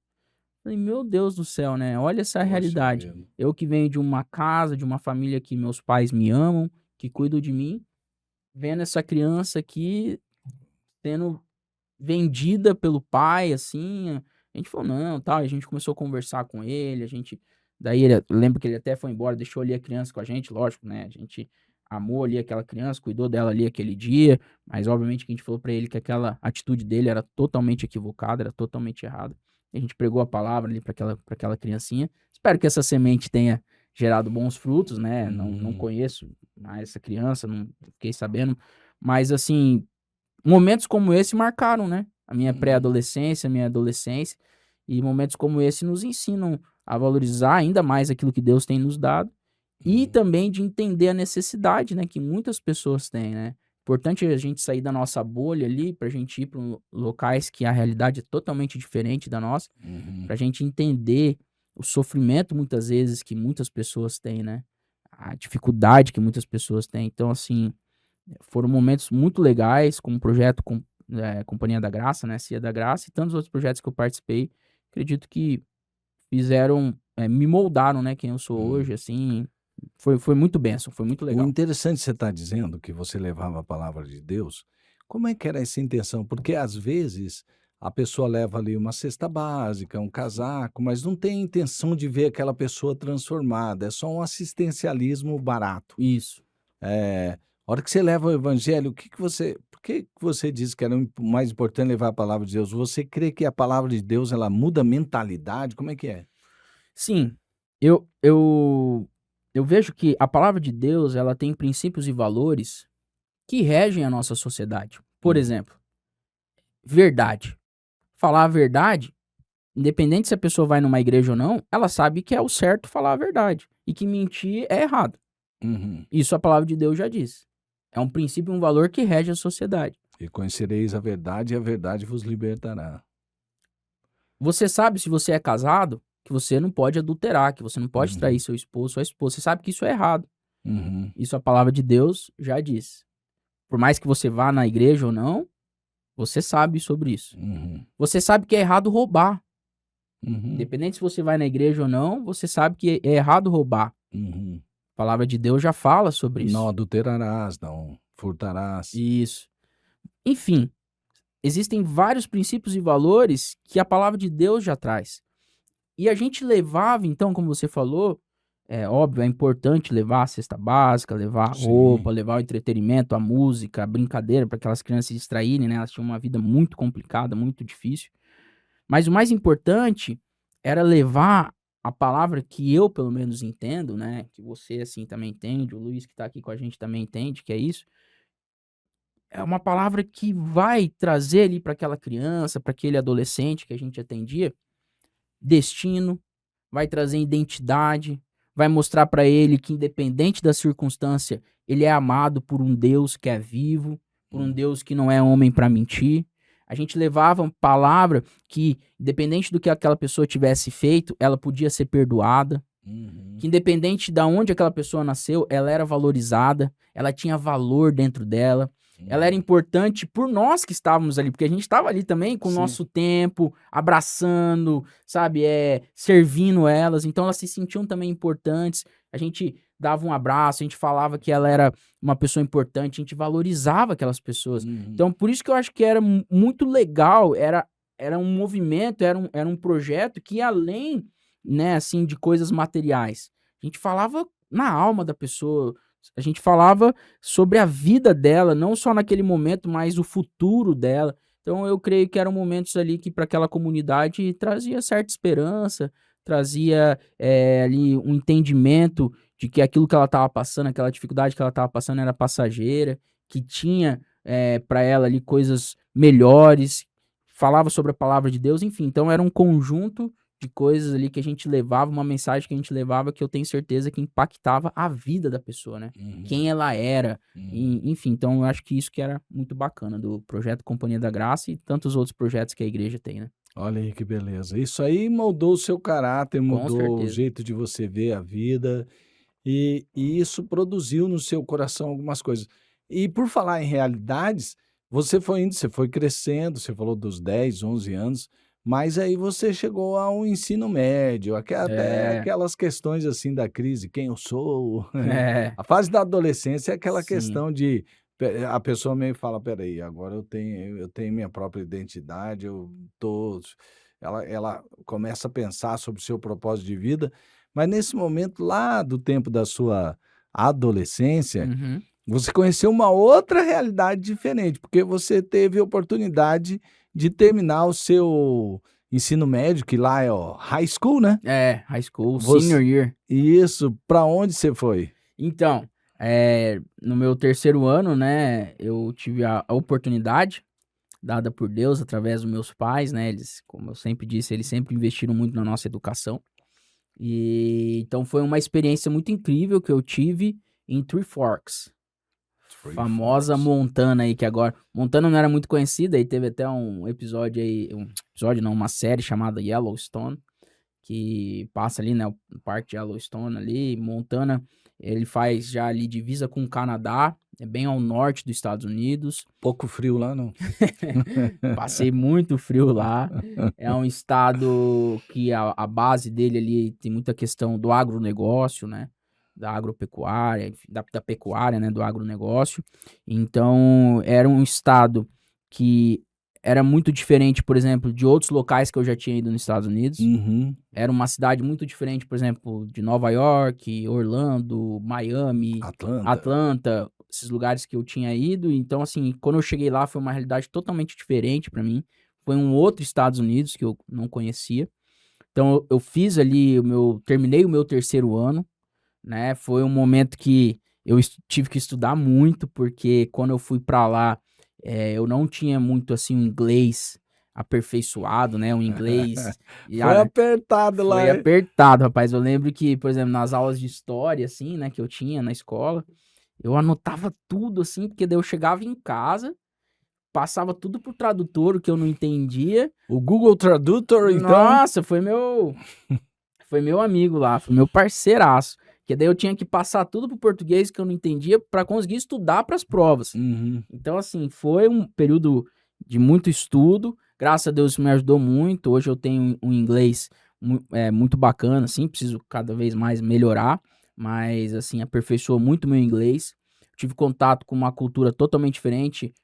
Falei: "Meu Deus do céu, né, olha essa Poxa realidade. vida. Eu que venho de uma casa, de uma família que meus pais me amam, que cuidam de mim, vendo essa criança aqui sendo vendida pelo pai, assim". A gente falou: "Não", tal, a gente começou a conversar com ele, a gente daí ele, eu lembro que ele até foi embora, deixou ali a criança com a gente, lógico, né, a gente amou ali aquela criança, cuidou dela ali aquele dia, mas obviamente que a gente falou pra ele que aquela atitude dele era totalmente equivocada, era totalmente errada. E a gente pregou a palavra ali pra aquela criancinha. Espero que essa semente tenha gerado bons frutos, né, não Uhum. conheço mais essa criança, não fiquei sabendo, mas assim, momentos como esse marcaram, né, a minha Uhum. pré-adolescência, a minha adolescência, e momentos como esse nos ensinam a valorizar ainda mais aquilo que Deus tem nos dado, e Uhum. também de entender a necessidade, né, que muitas pessoas têm, né. Importante a gente sair da nossa bolha ali, pra gente ir para locais que a realidade é totalmente diferente da nossa, Uhum. pra gente entender o sofrimento muitas vezes que muitas pessoas têm, né, a dificuldade que muitas pessoas têm. Então assim, foram momentos muito legais com o projeto Companhia da Graça, né, Cia da Graça e tantos outros projetos que eu participei, acredito que fizeram, me moldaram, né, quem eu sou hoje, Hum. assim, foi muito bênção, foi muito O legal. interessante você está dizendo que você levava a palavra de Deus, como é que era essa intenção? Porque às vezes a pessoa leva ali uma cesta básica, um casaco, mas não tem intenção de ver aquela pessoa transformada, é só um assistencialismo barato. Isso. A hora que você leva o evangelho, por que que você disse que era mais importante levar a palavra de Deus? Você crê que a palavra de Deus, ela muda a mentalidade? Como é que é? Sim, eu eu eu vejo que a palavra de Deus, ela tem princípios e valores que regem a nossa sociedade. Por Uhum, exemplo, verdade. Falar a verdade, independente se a pessoa vai numa igreja ou não, ela sabe que é o certo falar a verdade e que mentir é errado. uhum. Isso a palavra de Deus já diz. É um princípio e um valor que rege a sociedade. E conhecereis a verdade, e a verdade vos libertará. Você sabe, se você é casado, que você não pode adulterar, que você não pode trair Uhum, seu esposo, sua esposa. Você sabe que isso é errado. uhum, Isso a palavra de Deus já diz. Por mais que você vá na igreja ou não, você sabe sobre isso. uhum, Você sabe que é errado roubar. uhum, Independente se você vai na igreja ou não, você sabe que é errado roubar. uhum. A palavra de Deus já fala sobre Não isso. adulterarás, não furtarás. Isso. Enfim, existem vários princípios e valores que a palavra de Deus já traz. E a gente levava, então, como você falou, é óbvio, é importante levar a cesta básica, levar a roupa, Sim. levar o entretenimento, a música, a brincadeira, para aquelas crianças se distraírem, né? Elas tinham uma vida muito complicada, muito difícil. Mas o mais importante era levar a palavra que eu, pelo menos, entendo, né? Que você, assim, também entende, o Luiz que tá aqui com a gente também entende, que é isso. É uma palavra que vai trazer ali para aquela criança, para aquele adolescente que a gente atendia, destino, vai trazer identidade, vai mostrar para ele que independente da circunstância, ele é amado por um Deus que é vivo, por um Hum, Deus que não é homem para mentir. A gente levava uma palavra que, independente do que aquela pessoa tivesse feito, ela podia ser perdoada, uhum, que independente de onde aquela pessoa nasceu, ela era valorizada, ela tinha valor dentro dela, ela era uhum. importante por nós que estávamos ali, porque a gente estava ali também com o Sim. nosso tempo, abraçando, sabe, servindo elas, então elas se sentiam também importantes, a gente dava um abraço, a gente falava que ela era uma pessoa importante, a gente valorizava aquelas pessoas. Uhum, Então, por isso que eu acho que era muito legal, era um movimento, era um projeto que ia além, né, assim, de coisas materiais. A gente falava na alma da pessoa, a gente falava sobre a vida dela, não só naquele momento, mas o futuro dela. Então eu creio que eram momentos ali que para aquela comunidade trazia certa esperança, trazia ali um entendimento de que aquilo que ela estava passando, aquela dificuldade que ela estava passando era passageira, que tinha para ela ali coisas melhores, falava sobre a palavra de Deus, enfim. Então era um conjunto de coisas ali que a gente levava, uma mensagem que a gente levava que eu tenho certeza que impactava a vida da pessoa, né? uhum, Quem ela era, uhum. enfim. Então eu acho que isso que era muito bacana do projeto Companhia da Graça e tantos outros projetos que a igreja tem, né? Olha aí que beleza. Isso aí moldou o seu caráter, Com mudou o certeza. jeito de você ver a vida, e isso produziu no seu coração algumas coisas. E por falar em realidades, você foi indo, você foi crescendo, você falou dos 10, 11 anos, mas aí você chegou ao ensino médio, até É, aquelas questões assim da crise, quem eu sou? é, A fase da adolescência é aquela sim, questão de a pessoa meio fala: "Espera aí, agora eu tenho minha própria identidade, eu tô", ela começa a pensar sobre o seu propósito de vida, mas nesse momento lá do tempo da sua adolescência, uhum, você conheceu uma outra realidade diferente, porque você teve a oportunidade de terminar o seu ensino médio, que lá é o high school, né. high school, Voc senior year. Isso, para onde você foi? Então, no meu terceiro ano, né, eu tive a oportunidade dada por Deus através dos meus pais, né, eles, como eu sempre disse, eles sempre investiram muito na nossa educação. E então foi uma experiência muito incrível que eu tive em Three Forks, Three famosa Forks. Montana aí, que agora Montana não era muito conhecida e teve até um episódio aí, um episódio não, uma série chamada Yellowstone, que passa ali, né, o parque de Yellowstone ali, Montana, ele faz já ali divisa com o Canadá, é bem ao norte dos Estados Unidos. Pouco frio lá não? Passei muito frio lá. É um estado que a base dele ali tem muita questão do agronegócio, né? Da agropecuária, enfim, da pecuária, né? Do agronegócio. Então, era um estado que era muito diferente, por exemplo, de outros locais que eu já tinha ido nos Estados Unidos. Uhum. Era uma cidade muito diferente, por exemplo, de Nova York, Orlando, Miami, Atlanta, esses lugares que eu tinha ido. Então, assim, quando eu cheguei lá, foi uma realidade totalmente diferente pra mim. Foi um outro Estados Unidos que eu não conhecia. Então, eu fiz ali terminei o meu terceiro ano, né? Foi um momento que eu tive que estudar muito, porque quando eu fui pra lá, eu não tinha muito, assim, um inglês aperfeiçoado, né? Um inglês... Foi apertado lá, Foi hein? apertado, rapaz. Eu lembro que, por exemplo, nas aulas de história, assim, né, que eu tinha na escola, eu anotava tudo, assim, porque daí eu chegava em casa, passava tudo pro tradutor, o que eu não entendia. O Google Tradutor, então... Nossa, foi meu amigo lá, foi meu parceiraço. Que daí eu tinha que passar tudo pro português que eu não entendia pra conseguir estudar pras provas. Uhum. Então, assim, foi um período de muito estudo. Graças a Deus isso me ajudou muito. Hoje eu tenho um inglês muito bacana, assim, preciso cada vez mais melhorar. Mas, assim, aperfeiçoou muito meu inglês. Tive contato com uma cultura totalmente diferente.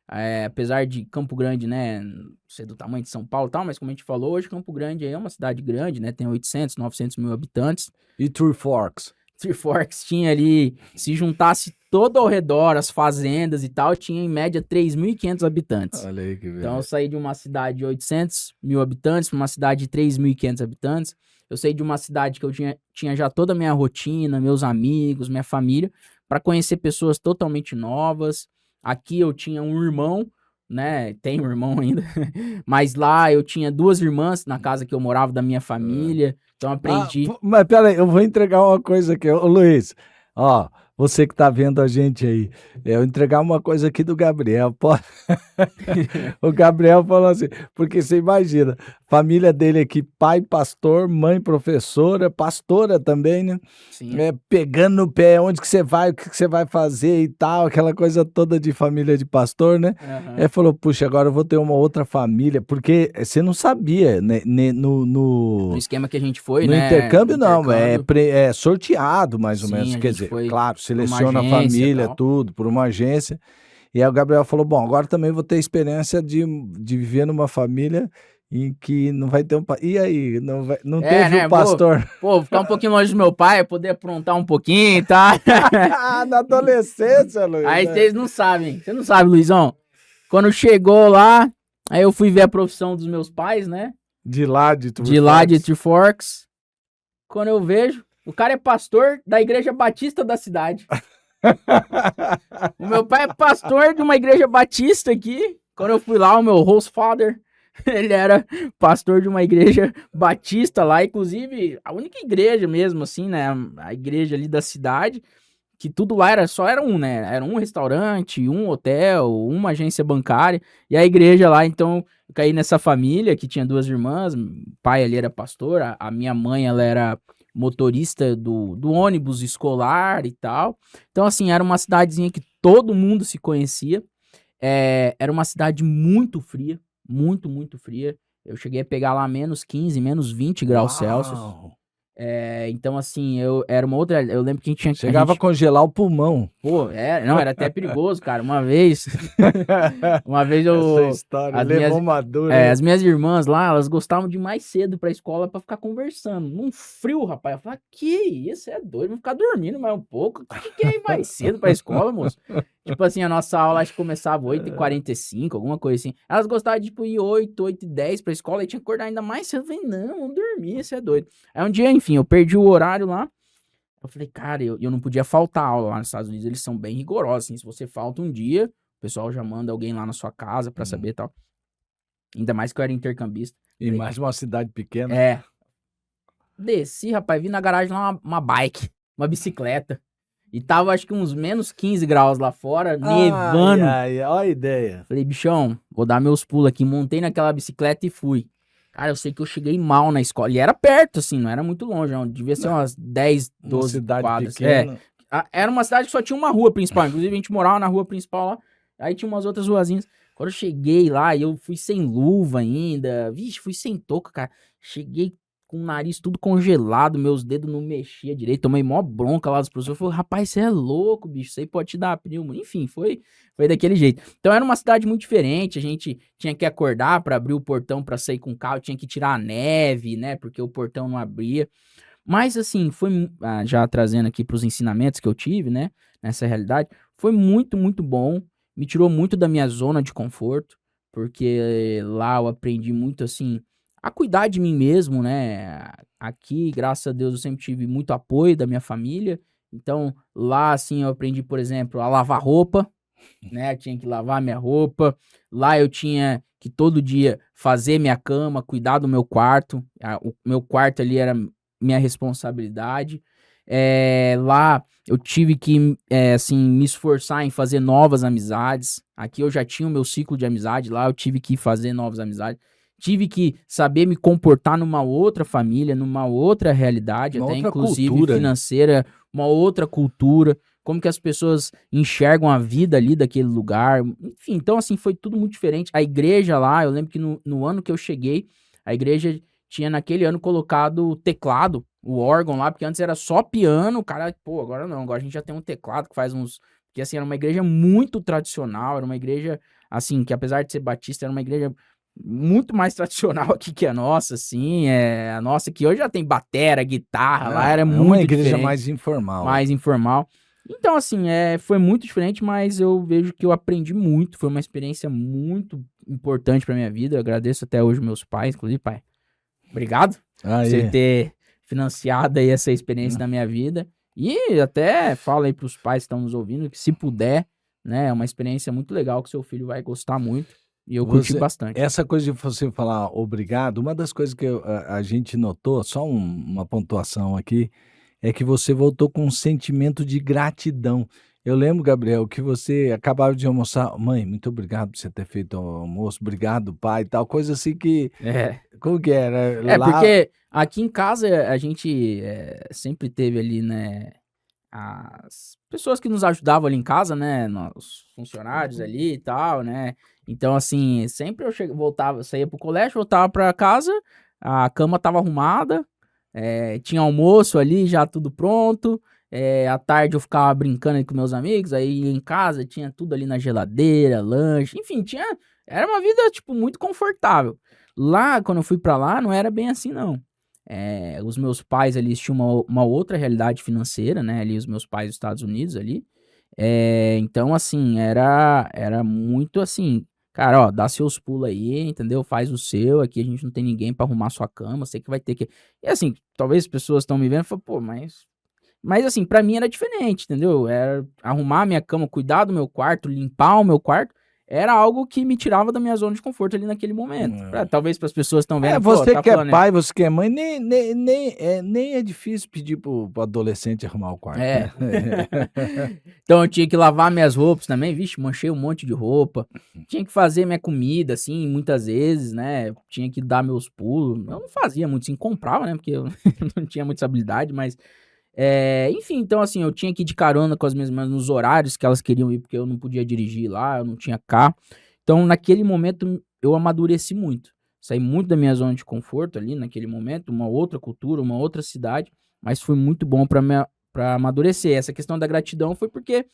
Apesar de Campo Grande, né, ser do tamanho de São Paulo e tal, mas como a gente falou, hoje Campo Grande é uma cidade grande, né, tem 800, 900 mil habitantes. E Three Forks? Three Forks tinha ali, se juntasse todo ao redor, as fazendas e tal, tinha em média 3.500 habitantes. Olha aí que beleza. Então eu saí de uma cidade de 800 mil habitantes para uma cidade de 3.500 habitantes. Eu saí de uma cidade que eu tinha já toda a minha rotina, meus amigos, minha família, para conhecer pessoas totalmente novas. Aqui eu tinha um irmão, né? Tenho um irmão ainda, mas lá eu tinha 2 irmãs na casa que eu morava da minha família. Então aprendi. Mas peraí, eu vou entregar uma coisa aqui. Ô, Luiz, ó, você que tá vendo a gente aí, eu entregar uma coisa aqui do Gabriel. O Gabriel falou assim, porque você imagina, família dele aqui, pai pastor, mãe professora, pastora também, né? Sim. Pegando no pé, onde que você vai, o que você vai fazer e tal, aquela coisa toda de família de pastor, né? Uhum. Ele falou, puxa, agora eu vou ter uma outra família, porque você não sabia, né? No esquema que a gente foi, no né? intercâmbio não, Intercâmbio. é sorteado mais ou Sim, menos, a quer gente dizer, foi claro, por uma seleciona a agência e família, tal. tudo, por uma agência. E aí o Gabriel falou, bom, agora também vou ter experiência de viver numa família em que não vai ter um... E aí, não teve né? o pastor? Vou ficar um pouquinho longe do meu pai, poder aprontar um pouquinho, tá? Na adolescência, Luiz. Aí vocês não sabem. Você não sabe, Luizão. Quando chegou lá, aí eu fui ver a profissão dos meus pais, né? De lá de Three Forks. Quando eu vejo, o cara é pastor da igreja batista da cidade. O meu pai é pastor de uma igreja batista aqui. Quando eu fui lá, o meu host father, ele era pastor de uma igreja batista lá, inclusive a única igreja mesmo, assim, né? A igreja ali da cidade, que tudo lá era um, né? Era um restaurante, um hotel, uma agência bancária, e a igreja lá, então, eu caí nessa família que tinha 2 irmãs, o pai ali era pastor, a minha mãe, ela era motorista do ônibus escolar e tal. Então, assim, era uma cidadezinha que todo mundo se conhecia. Era uma cidade muito fria, muito, muito fria. Eu cheguei a pegar lá menos 15, menos 20 graus Celsius. Então, assim, era uma outra... Eu lembro que a gente Chegava a congelar o pulmão. Pô, não, era até perigoso, cara. Uma vez Essa história levou madura. as minhas irmãs lá, elas gostavam de ir mais cedo pra escola pra ficar conversando. Num frio, rapaz. Eu falava, que isso, é doido, vamos ficar dormindo mais um pouco. O que é ir mais cedo pra escola, moço? Tipo assim, a nossa aula acho que começava 8h45, alguma coisa assim. Elas gostavam de tipo, ir 8h10 pra escola e tinha que acordar ainda mais cedo. Eu falei, não, vamos dormir, isso é doido. Aí um dia, enfim, eu perdi o horário lá. Eu falei, cara, eu não podia faltar aula lá nos Estados Unidos, eles são bem rigorosos, assim, se você falta um dia, o pessoal já manda alguém lá na sua casa pra saber e tal. Ainda mais que eu era intercambista. E mais uma cidade pequena. Desci, rapaz, vi na garagem lá uma bike, uma bicicleta, e tava acho que uns menos 15 graus lá fora, nevando. Olha a ideia. Falei, bichão, vou dar meus pulos aqui, montei naquela bicicleta e fui. Cara, eu sei que eu cheguei mal na escola. E era perto, assim, não era muito longe. Não. Devia ser umas 10, 12 cidade quadras. Pequena. Era uma cidade que só tinha uma rua principal. Inclusive, a gente morava na rua principal lá. Aí tinha umas outras ruazinhas. Quando eu cheguei lá, eu fui sem luva ainda. Vixe, fui sem touca, cara. Cheguei com o nariz tudo congelado, meus dedos não mexiam direito, tomei mó bronca lá dos professores, falei, rapaz, você é louco, bicho, isso aí pode te dar pneumo. Enfim, foi daquele jeito. Então era uma cidade muito diferente, a gente tinha que acordar pra abrir o portão pra sair com o carro, tinha que tirar a neve, né, porque o portão não abria. Mas assim, já trazendo aqui pros ensinamentos que eu tive, né, nessa realidade, foi muito, muito bom, me tirou muito da minha zona de conforto, porque lá eu aprendi muito, assim, a cuidar de mim mesmo, né. Aqui, graças a Deus, eu sempre tive muito apoio da minha família, então lá, assim, eu aprendi, por exemplo, a lavar roupa, né, eu tinha que lavar minha roupa. Lá eu tinha que todo dia fazer minha cama, cuidar do meu quarto. O meu quarto ali era minha responsabilidade. Lá eu tive que, assim, me esforçar em fazer novas amizades. Aqui eu já tinha o meu ciclo de amizade, lá eu tive que fazer novas amizades. Tive que saber me comportar numa outra família, numa outra realidade, Uma até outra inclusive cultura, né? financeira, uma outra cultura, como que as pessoas enxergam a vida ali daquele lugar, enfim, então assim, foi tudo muito diferente. A igreja lá, eu lembro que no ano que eu cheguei, a igreja tinha naquele ano colocado o teclado, o órgão lá, porque antes era só piano, o cara, pô, agora não, agora a gente já tem um teclado que faz uns, porque assim, era uma igreja muito tradicional, era uma igreja, assim, que apesar de ser batista, era uma igreja muito mais tradicional aqui que a nossa, assim, a nossa que hoje já tem batera, guitarra, lá era É uma muito igreja diferente, mais informal. mais informal. Então, assim, foi muito diferente, mas eu vejo que eu aprendi muito. Foi uma experiência muito importante pra minha vida. Eu agradeço até hoje meus pais, inclusive, pai. Obrigado por você Aí. ter financiado aí essa experiência na minha vida. E até fala aí pros pais que estão nos ouvindo que se puder, né, é uma experiência muito legal que seu filho vai gostar muito. E eu curti Você bastante. essa coisa de você falar obrigado, uma das coisas que a gente notou, só uma pontuação aqui, é que você voltou com um sentimento de gratidão. Eu lembro, Gabriel, que você acabava de almoçar: "Mãe, muito obrigado por você ter feito o almoço, obrigado pai", tal, coisa assim que É. como que era? É, Lá porque aqui em casa a gente sempre teve ali, né, as pessoas que nos ajudavam ali em casa, né, os funcionários ali e tal, né. Então, assim, sempre voltava, saía pro colégio, voltava pra casa, a cama estava arrumada, tinha almoço ali já tudo pronto, à tarde eu ficava brincando ali com meus amigos, aí ia em casa, tinha tudo ali na geladeira, lanche, enfim, era uma vida, tipo, muito confortável. Lá, quando eu fui pra lá, não era bem assim não. Os meus pais ali tinham uma outra realidade financeira, né, ali os meus pais dos Estados Unidos ali, então assim, era muito assim, cara, ó, dá seus pulos aí, entendeu, faz o seu, aqui a gente não tem ninguém pra arrumar sua cama, você que vai ter que, e assim, talvez as pessoas estão me vendo e falam: "Pô, mas assim, pra mim era diferente, entendeu, era arrumar minha cama, cuidar do meu quarto, limpar o meu quarto, era algo que me tirava da minha zona de conforto ali naquele momento. Talvez para as pessoas estão vendo, pô, você tá que é falando, né. pai, você que é mãe, nem é difícil pedir para adolescente arrumar o quarto, né. É. Então eu tinha que lavar minhas roupas também, vixe, manchei um monte de roupa. Tinha que fazer minha comida, assim, muitas vezes, né, tinha que dar meus pulos. Eu não fazia muito, assim, comprava, né, porque eu não tinha muita habilidade, mas, enfim, então assim, eu tinha que ir de carona com as minhas irmãs nos horários que elas queriam ir, porque eu não podia dirigir lá, eu não tinha carro. Então naquele momento eu amadureci muito. Saí muito da minha zona de conforto ali naquele momento, uma outra cultura, uma outra cidade, mas foi muito bom pra amadurecer. Essa questão da gratidão foi porque,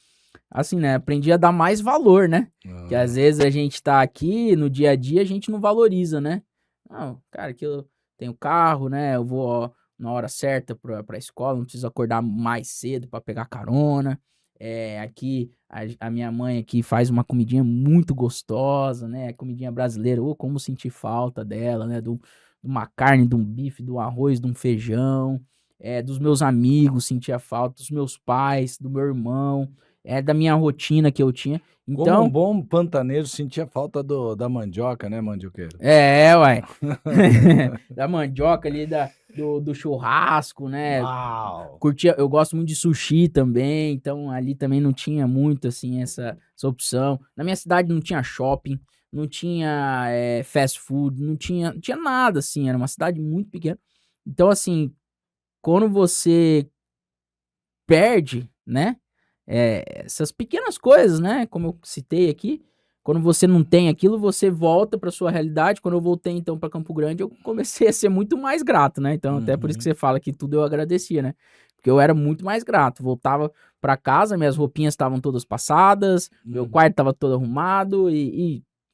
assim, né, aprendi a dar mais valor, né, que às Ah. vezes a gente tá aqui no dia a dia, a gente não valoriza, né. Não, cara, que eu tenho carro, né, eu vou ó, na hora certa pra escola, não preciso acordar mais cedo pra pegar carona. Aqui a minha mãe aqui faz uma comidinha muito gostosa, né, comidinha brasileira, ô, como senti falta dela, né, de uma carne, de um bife, do arroz, de um feijão, dos meus amigos sentia falta, dos meus pais, do meu irmão, da minha rotina que eu tinha. Como um Então bom pantaneiro sentia falta da mandioca, né, mandioqueiro? uai. Da mandioca ali, do churrasco, né. Uau! Eu gosto muito de sushi também, então ali também não tinha muito, assim, essa opção. Na minha cidade não tinha shopping, não tinha, fast food, não tinha nada, assim, era uma cidade muito pequena. Então, assim, quando você perde, né, essas pequenas coisas, né, como eu citei aqui, quando você não tem aquilo, você volta pra sua realidade. Quando eu voltei, então, pra Campo Grande, eu comecei a ser muito mais grato, né? Então, até por isso que Uhum. você fala que tudo eu agradecia, né? Porque eu era muito mais grato. Voltava pra casa, minhas roupinhas estavam todas passadas, meu Uhum. quarto estava todo arrumado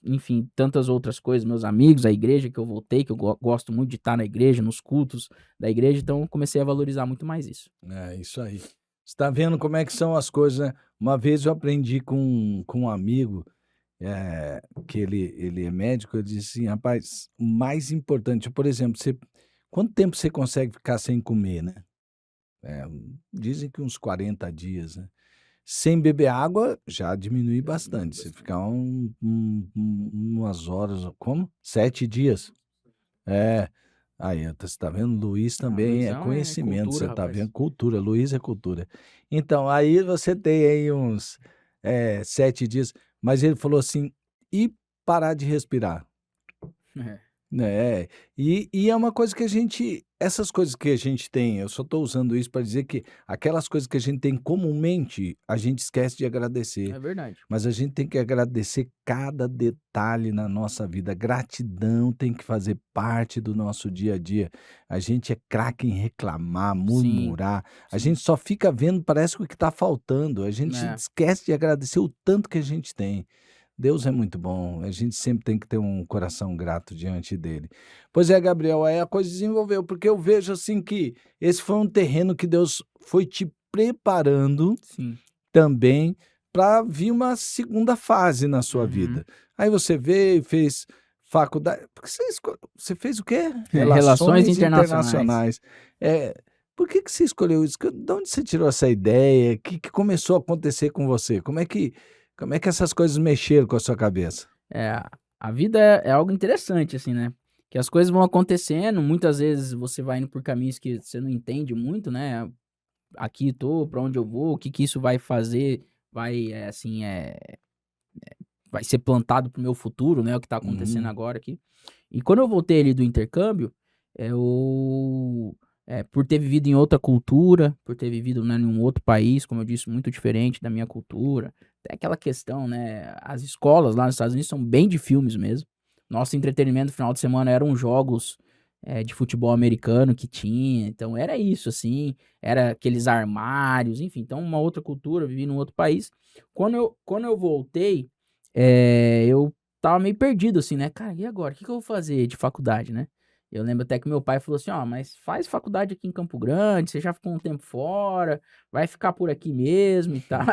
enfim, tantas outras coisas. Meus amigos, a igreja que eu voltei, que eu gosto muito de estar na igreja, nos cultos da igreja. Então, eu comecei a valorizar muito mais isso. É isso aí. Você tá vendo como é que são as coisas, né? Uma vez eu aprendi com um amigo, que ele é médico, ele disse assim: "Rapaz, o mais importante", por exemplo, você quanto tempo você consegue ficar sem comer, né? Dizem que uns 40 dias, né? Sem beber água já diminui Já diminui bastante, você bastante. ficar umas horas, como? 7 dias. É. Aí, ó, você tá vendo? Luiz Ah, também é Luizão é conhecimento, cultura, você tá vendo? rapaz. Cultura, Luiz é cultura. Então, aí você tem aí uns 7 dias, mas ele falou assim: "E parar de respirar?". É, É, e é uma coisa que a gente essas coisas que a gente tem, eu só estou usando isso para dizer que aquelas coisas que a gente tem comumente, a gente esquece de agradecer. é verdade. Mas a gente tem que agradecer cada detalhe na nossa vida. Gratidão tem que fazer parte do nosso dia a dia. A gente é craque em reclamar, Sim, murmurar. A sim. gente só fica vendo, parece que o que está faltando. A gente É, esquece de agradecer o tanto que a gente tem. Deus é muito bom. A gente sempre tem que ter um coração grato diante dele. Pois é, Gabriel, aí a coisa desenvolveu, porque eu vejo assim que esse foi um terreno que Deus foi te preparando sim. também para vir uma segunda fase na sua Uhum. vida. Aí você veio, fez faculdade, porque você fez o quê? Relações Relações internacionais. internacionais. Eh, por que você escolheu isso? De onde você tirou essa ideia? O que começou a acontecer com você? Como é que essas coisas mexeram com a sua cabeça? É, a vida é algo interessante, assim, né? Que as coisas vão acontecendo, muitas vezes você vai indo por caminhos que você não entende muito, né? Aqui tô, pra onde eu vou, o que que isso vai fazer, vai, vai ser plantado para o meu futuro, né? O que tá acontecendo Uhum, agora aqui. E quando eu voltei ali do intercâmbio, por ter vivido em outra cultura, por ter vivido, né, em um outro país, como eu disse, muito diferente da minha cultura, até aquela questão, né? As escolas lá nos Estados Unidos são bem de filmes mesmo. Nosso entretenimento no final de semana eram jogos de futebol americano que tinha, então era isso, assim, era aqueles armários, enfim, então uma outra cultura, vivi num outro país. Quando eu voltei, eu estava meio perdido, assim, né, cara, e agora? O que que eu vou fazer de faculdade, né? Eu lembro até que meu pai falou assim: "Ó, mas faz faculdade aqui em Campo Grande, você já ficou um tempo fora, vai ficar por aqui mesmo e tal".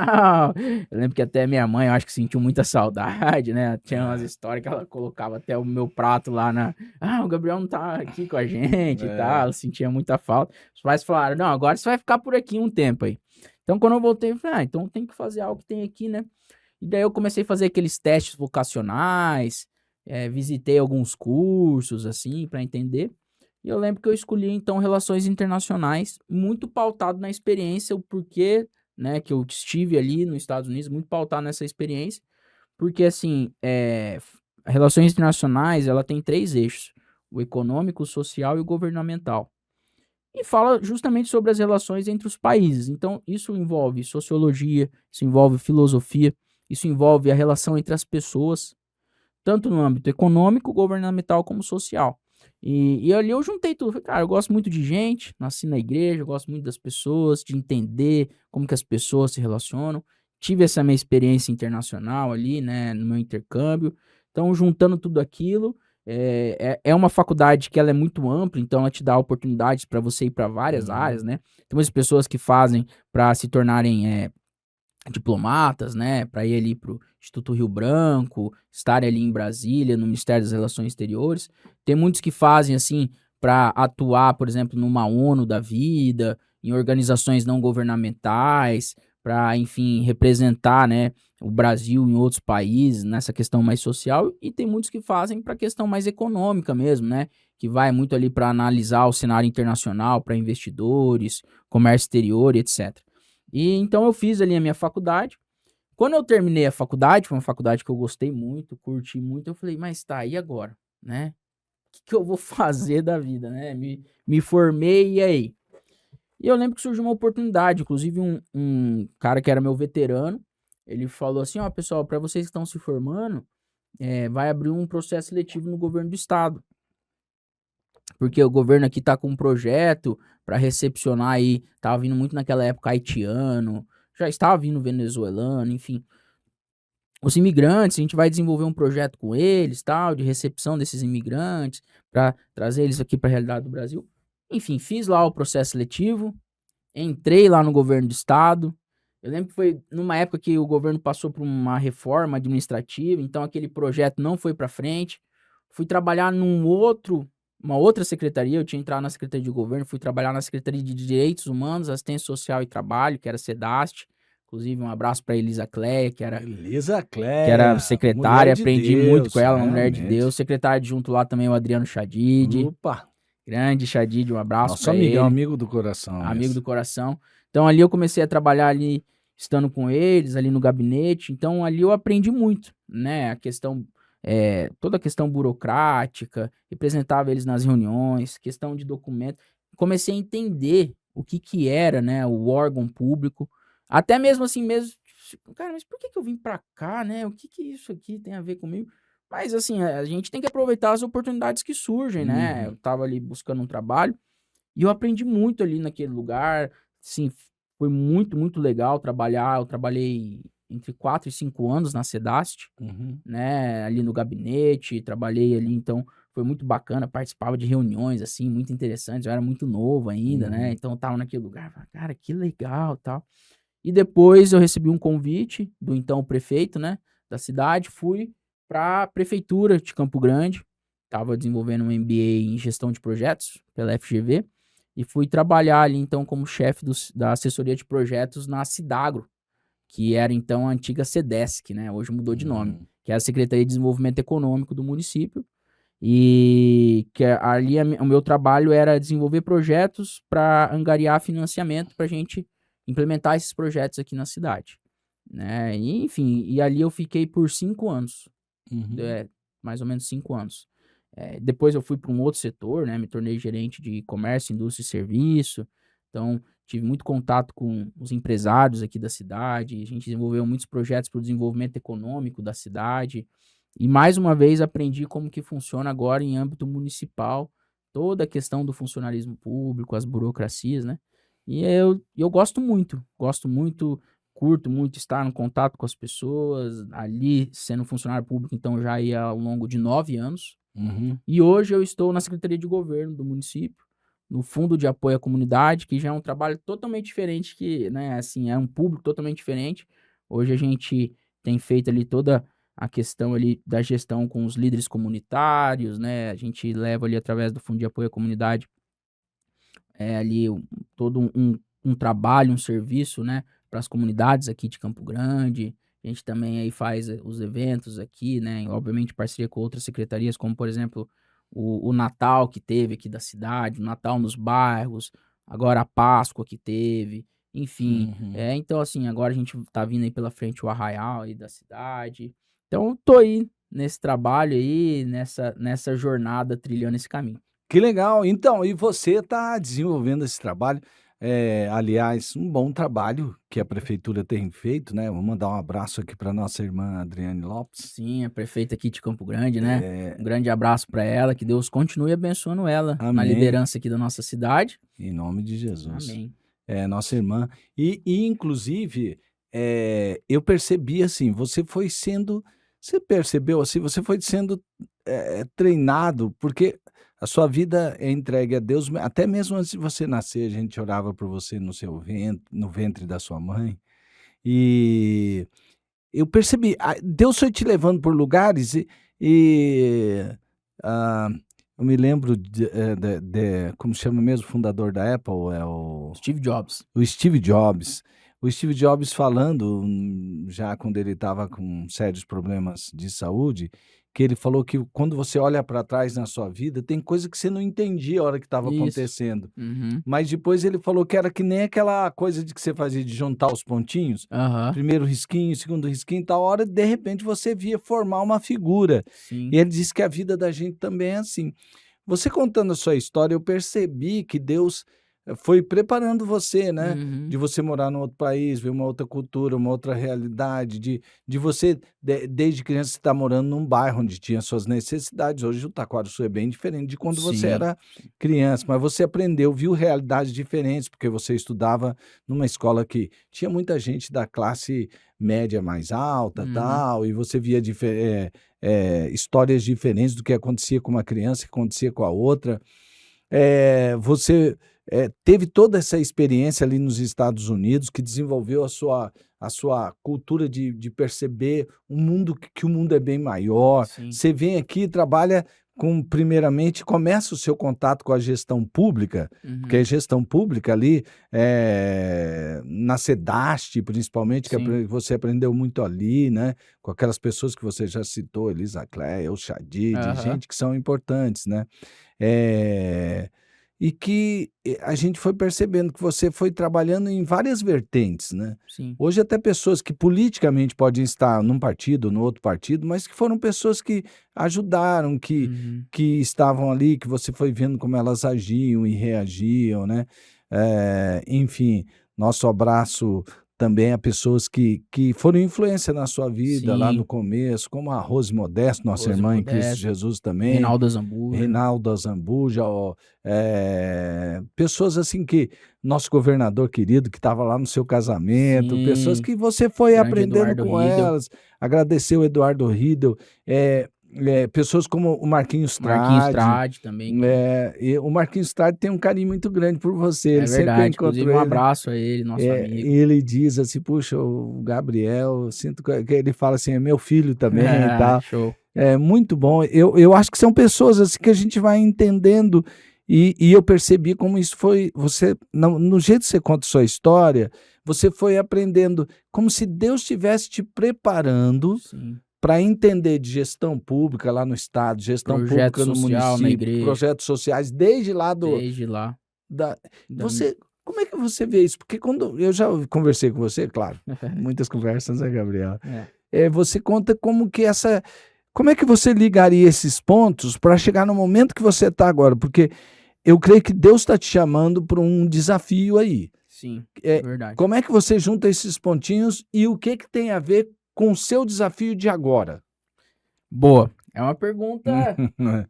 Eu lembro que até minha mãe, eu acho que sentiu muita saudade, né, tinha umas é, histórias que ela colocava até o meu prato lá o Gabriel não tá aqui com a gente e tal", é. ela sentia muita falta. Os pais falaram: "Não, agora você vai ficar por aqui um tempo aí". Então quando eu voltei, eu falei: então tem que fazer algo que tem aqui, né". E daí eu comecei a fazer aqueles testes vocacionais, visitei alguns cursos, assim, para entender. E eu lembro que eu escolhi, então, relações internacionais, muito pautado na experiência, o porquê, né, que eu estive ali nos Estados Unidos, muito pautado nessa experiência, porque, assim, relações internacionais, ela tem 3 eixos: o econômico, o social e o governamental. E fala justamente sobre as relações entre os países. Então, isso envolve sociologia, isso envolve filosofia, isso envolve a relação entre as pessoas, tanto no âmbito econômico, governamental como social. E ali eu juntei tudo. Falei: "Cara, eu gosto muito de gente, nasci na igreja, eu gosto muito das pessoas, de entender como que as pessoas se relacionam". Tive essa minha experiência internacional ali, né, no meu intercâmbio. Então, juntando tudo aquilo, é uma faculdade que ela é muito ampla, então ela te dá oportunidades para você ir para várias áreas, Uhum. né. Tem muitas pessoas que fazem para se tornarem, diplomatas, né, para ir ali para o Instituto Rio Branco, estarem ali em Brasília, no Ministério das Relações Exteriores. Tem muitos que fazem, assim, para atuar, por exemplo, numa ONU da vida, em organizações não governamentais, para, enfim, representar, né, o Brasil em outros países, nessa questão mais social. E tem muitos que fazem para questão mais econômica mesmo, né, que vai muito ali para analisar o cenário internacional, para investidores, comércio exterior e etc. E então eu fiz ali a minha faculdade. Quando eu terminei a faculdade, foi uma faculdade que eu gostei muito, curti muito, eu falei: "Mas tá, e agora, né? O que que eu vou fazer da vida, né? Me formei, e aí?". E eu lembro que surgiu uma oportunidade, inclusive um cara que era meu veterano, ele falou assim, ó, pessoal, para vocês que estão se formando, vai abrir um processo seletivo no governo do estado, porque o governo aqui tá com um projeto para recepcionar aí, tava vindo muito naquela época haitiano, já estava vindo venezuelano, enfim, os imigrantes, a gente vai desenvolver um projeto com eles, tal, de recepção desses imigrantes, para trazer eles aqui para a realidade do Brasil. Enfim, fiz lá o processo seletivo, entrei lá no governo do estado. Eu lembro que foi numa época que o governo passou por uma reforma administrativa, então aquele projeto não foi para frente. Fui trabalhar uma outra secretaria, eu tinha entrado na Secretaria de Governo, fui trabalhar na Secretaria de Direitos Humanos, Assistência Social e Trabalho, que era SEDAST. Inclusive, um abraço para Elisa Cleia, Elisa que era Cleia, mulher secretária, de aprendi muito com Deus, ela, uma mulher de realmente. Deus. Secretário adjunto lá também o Adriano Chadid, Opa, grande Chadid, um abraço nosso para amigão, ele, amigo do coração amigo esse. do coração. Então ali eu comecei a trabalhar ali, estando com eles, ali no gabinete, então ali eu aprendi muito, né, toda a questão burocrática, representava eles nas reuniões, questão de documento, comecei a entender o que que era, né, o órgão público, até mesmo assim mesmo, cara, mas por que que eu vim pra cá, né, o que que isso aqui tem a ver comigo? Mas assim, a gente tem que aproveitar as oportunidades que surgem, né, eu Uhum, tava ali buscando um trabalho, e eu aprendi muito ali naquele lugar, sim, foi muito, muito legal trabalhar, eu trabalhei entre 4 e 5 anos na SEDAST, uhum, né, ali no gabinete, trabalhei ali, então foi muito bacana, participava de reuniões, assim, muito interessantes, eu era muito novo ainda, né, uhum, então eu estava naquele lugar, falei, cara, que legal, tal. E depois eu recebi um convite do então prefeito, né, da cidade, fui para a prefeitura de Campo Grande, estava desenvolvendo um MBA em gestão de projetos pela FGV, e fui trabalhar ali então como chefe da assessoria de projetos na Cidagro, que era então a antiga Sedesc, né? Hoje mudou de nome, uhum, que é a Secretaria de Desenvolvimento Econômico do município. E que ali o meu trabalho era desenvolver projetos para angariar financiamento para a gente implementar esses projetos aqui na cidade, né? E, enfim, e ali eu fiquei por 5 anos, uhum. mais ou menos 5 anos. Depois eu fui para um outro setor, né? Me tornei gerente de comércio, indústria e serviço. Então, tive muito contato com os empresários aqui da cidade. A gente desenvolveu muitos projetos para o desenvolvimento econômico da cidade. E mais uma vez aprendi como que funciona agora em âmbito municipal, toda a questão do funcionalismo público, as burocracias, né? E eu gosto muito, curto muito estar no contato com as pessoas, ali sendo funcionário público, então já ia ao longo de 9 anos. Uhum. E hoje eu estou na Secretaria de Governo do município, no Fundo de Apoio à Comunidade, que já é um trabalho totalmente diferente, que, né, assim, é um público totalmente diferente. Hoje a gente tem feito ali toda a questão ali da gestão com os líderes comunitários, né? A gente leva ali através do Fundo de Apoio à Comunidade ali todo um trabalho, um serviço, né, para as comunidades aqui de Campo Grande. A gente também aí faz os eventos aqui, né, obviamente em parceria com outras secretarias, como por exemplo o Natal que teve aqui da cidade, o Natal nos bairros, agora a Páscoa que teve, enfim. Uhum. Então assim, agora a gente tá vindo aí pela frente o Arraial aí da cidade. Então eu tô aí nesse trabalho aí, nessa jornada trilhando esse caminho. Que legal. Então, e você está desenvolvendo esse trabalho, aliás, um bom trabalho que a prefeitura tem feito, né. Vou mandar um abraço aqui para nossa irmã Adriane Lopes. Sim, a prefeita aqui de Campo Grande, né. Eh, Um grande abraço para ela, que Deus continue abençoando ela na amém, liderança aqui da nossa cidade. em nome de Jesus. Amém. É, nossa irmã. E inclusive, eu percebi, assim, você percebeu, assim, você foi sendo, treinado, porque a sua vida é entregue a Deus, até mesmo antes de você nascer, a gente orava por você no ventre da sua mãe, e eu percebi, Deus foi te levando por lugares e, ah, eu me lembro como chama mesmo o fundador da Apple? É o Steve Jobs. o Steve Jobs. O Steve Jobs falando, já quando ele estava com sérios problemas de saúde, que ele falou que quando você olha para trás na sua vida, tem coisa que você não entendia a hora que estava Isso. acontecendo. Uhum. Mas depois ele falou que era que nem aquela coisa de que você fazia de juntar os pontinhos, Aham. primeiro risquinho, segundo risquinho, tal hora de repente você via formar uma figura. E Sim. ele disse que a vida da gente também é assim. Você contando a sua história, eu percebi que Deus, foi preparando você, né? Uhum. De você morar num outro país, ver uma outra cultura, uma outra realidade, de você, desde criança, estar morando num bairro onde tinha suas necessidades. Hoje o Taquarussu é bem diferente de quando você Sim, era sim. criança, mas você aprendeu, viu realidades diferentes, porque você estudava numa escola que tinha muita gente da classe média mais alta, Uhum. tal, e você via histórias diferentes do que acontecia com uma criança, que acontecia com a outra. Você teve toda essa experiência ali nos Estados Unidos que desenvolveu a sua cultura de perceber um mundo que o mundo é bem maior. Sim. Você vem aqui e trabalha primeiramente, começa o seu contato com a gestão pública, porque a Uhum. gestão pública ali, na SEDAST, principalmente, Sim. você aprendeu muito ali, né? Com aquelas pessoas que você já citou, Elisa Cleia, o Xadid, Aham. gente que são importantes, né? Eh, e que a gente foi percebendo que você foi trabalhando em várias vertentes, né. Sim. Hoje até pessoas que politicamente podem estar num partido, no outro partido, mas que foram pessoas que ajudaram, que Uhum. que estavam ali, que você foi vendo como elas agiam e reagiam, né. Enfim, nosso abraço também a pessoas que foram influência na sua vida lá no Sim. começo, como a Rose Modesto, nossa Rose irmã em Cristo Modesto, Jesus também. Reinaldo Azambuja. Reinaldo Azambuja, pessoas assim que nosso governador querido que estava lá no seu casamento, pessoas Sim. que você foi Grande aprendendo Eduardo com Riedel. elas, agradecer o Eduardo Riedel, pessoas como o Marquinhos Marquinhos Tradi, Tradi também, que e o Marquinhos Tradi tem um carinho muito grande por você, é ele sempre que eu verdade. encontro Inclusive, um ele, abraço a ele, nosso e amigo. ele diz assim: "Puxa, o Gabriel, eu sinto que" ele fala assim: "É meu filho também e tal". Show. É muito bom. Eu acho que são pessoas assim que a gente vai entendendo e eu percebi como isso foi você no jeito que você conta sua história, você foi aprendendo como se Deus estivesse te preparando Sim. para entender de gestão pública lá no estado, gestão Projeto pública no social na município, igreja, projetos sociais, desde lá desde lá. da Da você como é que você vê isso? Porque quando eu já conversei com você, claro, muitas conversas, né, Gabriel? É. Você conta como é que você ligaria esses pontos para chegar no momento que você está agora? Porque eu creio que Deus está te chamando para um desafio aí. Sim, Eh, verdade. Como é que você junta esses pontinhos e o que tem a ver com o seu desafio de agora? Boa. É uma pergunta.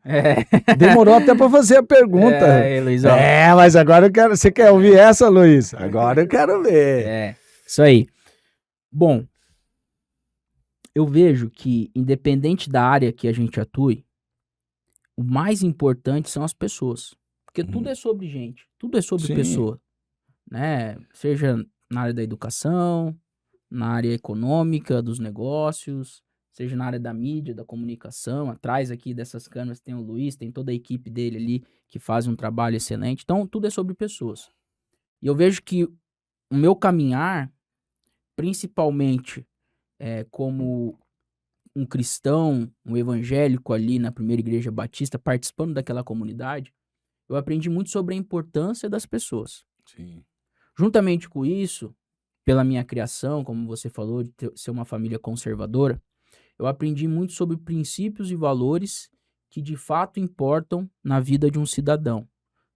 É. Demorou até para fazer a pergunta. É, Luizão. Mas agora eu quero. Você quer ouvir essa, Luiz? Agora eu quero ver. Isso aí. Bom, eu vejo que, independente da área que a gente atue, o mais importante são as pessoas. Porque tudo Uhum. é sobre gente, tudo é sobre Sim. pessoa, né? Seja na área da educação, na área econômica, dos negócios, seja na área da mídia, da comunicação. Atrás aqui dessas câmeras tem o Luiz, tem toda a equipe dele ali que faz um trabalho excelente. Então, tudo é sobre pessoas. E eu vejo que o meu caminhar, principalmente como um cristão, um evangélico ali na primeira igreja batista, participando daquela comunidade, eu aprendi muito sobre a importância das pessoas. Sim. Juntamente com isso, pela minha criação, como você falou, de ser uma família conservadora, eu aprendi muito sobre princípios e valores que de fato importam na vida de um cidadão.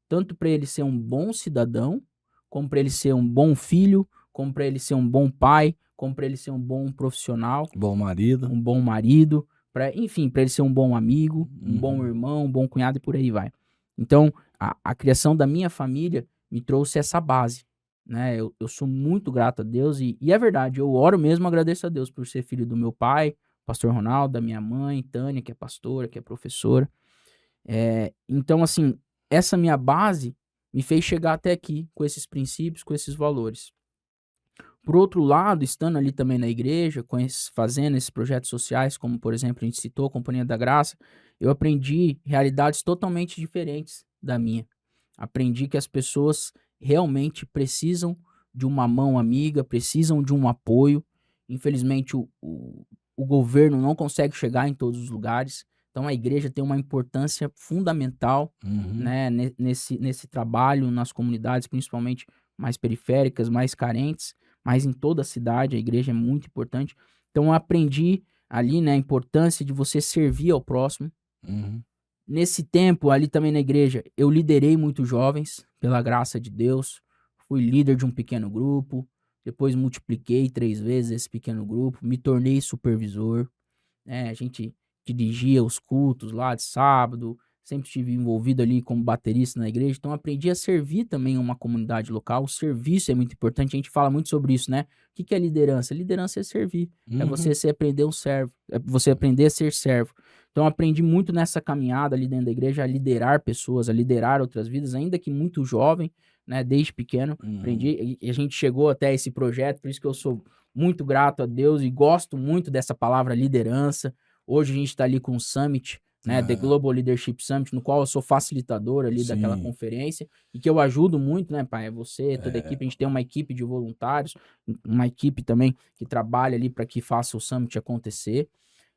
Tanto para ele ser um bom cidadão, como para ele ser um bom filho, como para ele ser um bom pai, como para ele ser um bom profissional, Bom marido. um bom marido, enfim, para ele ser um bom amigo, um bom Uhum. irmão, um bom cunhado e por aí vai. Então, a criação da minha família me trouxe essa base, né? Eu sou muito grato a Deus e é verdade, eu oro mesmo, agradeço a Deus por ser filho do meu pai, pastor Ronaldo, da minha mãe, Tânia, que é pastora, que é professora. Então, assim, essa minha base me fez chegar até aqui com esses princípios, com esses valores. Por outro lado, estando ali também na igreja, fazendo esses projetos sociais, como por exemplo a gente citou, a Companhia da Graça, eu aprendi realidades totalmente diferentes da minha. Aprendi que as pessoas realmente precisam de uma mão amiga, precisam de um apoio. Infelizmente, o governo não consegue chegar em todos os lugares, então a igreja tem uma importância fundamental, Uhum. né, nesse trabalho nas comunidades, principalmente mais periféricas, mais carentes, mas em toda a cidade a igreja é muito importante. Então eu aprendi ali, né, a importância de você servir ao próximo. Uhum. Nesse tempo ali também na igreja, eu liderei muitos jovens, pela graça de Deus, fui líder de um pequeno grupo, depois multipliquei 3 vezes esse pequeno grupo, me tornei supervisor, né, a gente dirigia os cultos lá de sábado, sempre estive envolvido ali como baterista na igreja, então aprendi a servir também uma comunidade local. O serviço é muito importante, a gente fala muito sobre isso, né? O que que é liderança? Liderança é servir, é você se aprender um servo, é você aprender a ser servo. Então aprendi muito nessa caminhada ali dentro da igreja a liderar pessoas, a liderar outras vidas, ainda que muito jovem, né? Desde pequeno, aprendi e a gente chegou até esse projeto, por isso que eu sou muito grato a Deus e gosto muito dessa palavra liderança. Hoje a gente está ali com o Summit, né, The Global Leadership Summit, no qual eu sou facilitador ali daquela Sim. conferência e que eu ajudo muito, né, pai? Você, toda a equipe, a gente tem uma equipe de voluntários, uma equipe também que trabalha ali para que faça o Summit acontecer.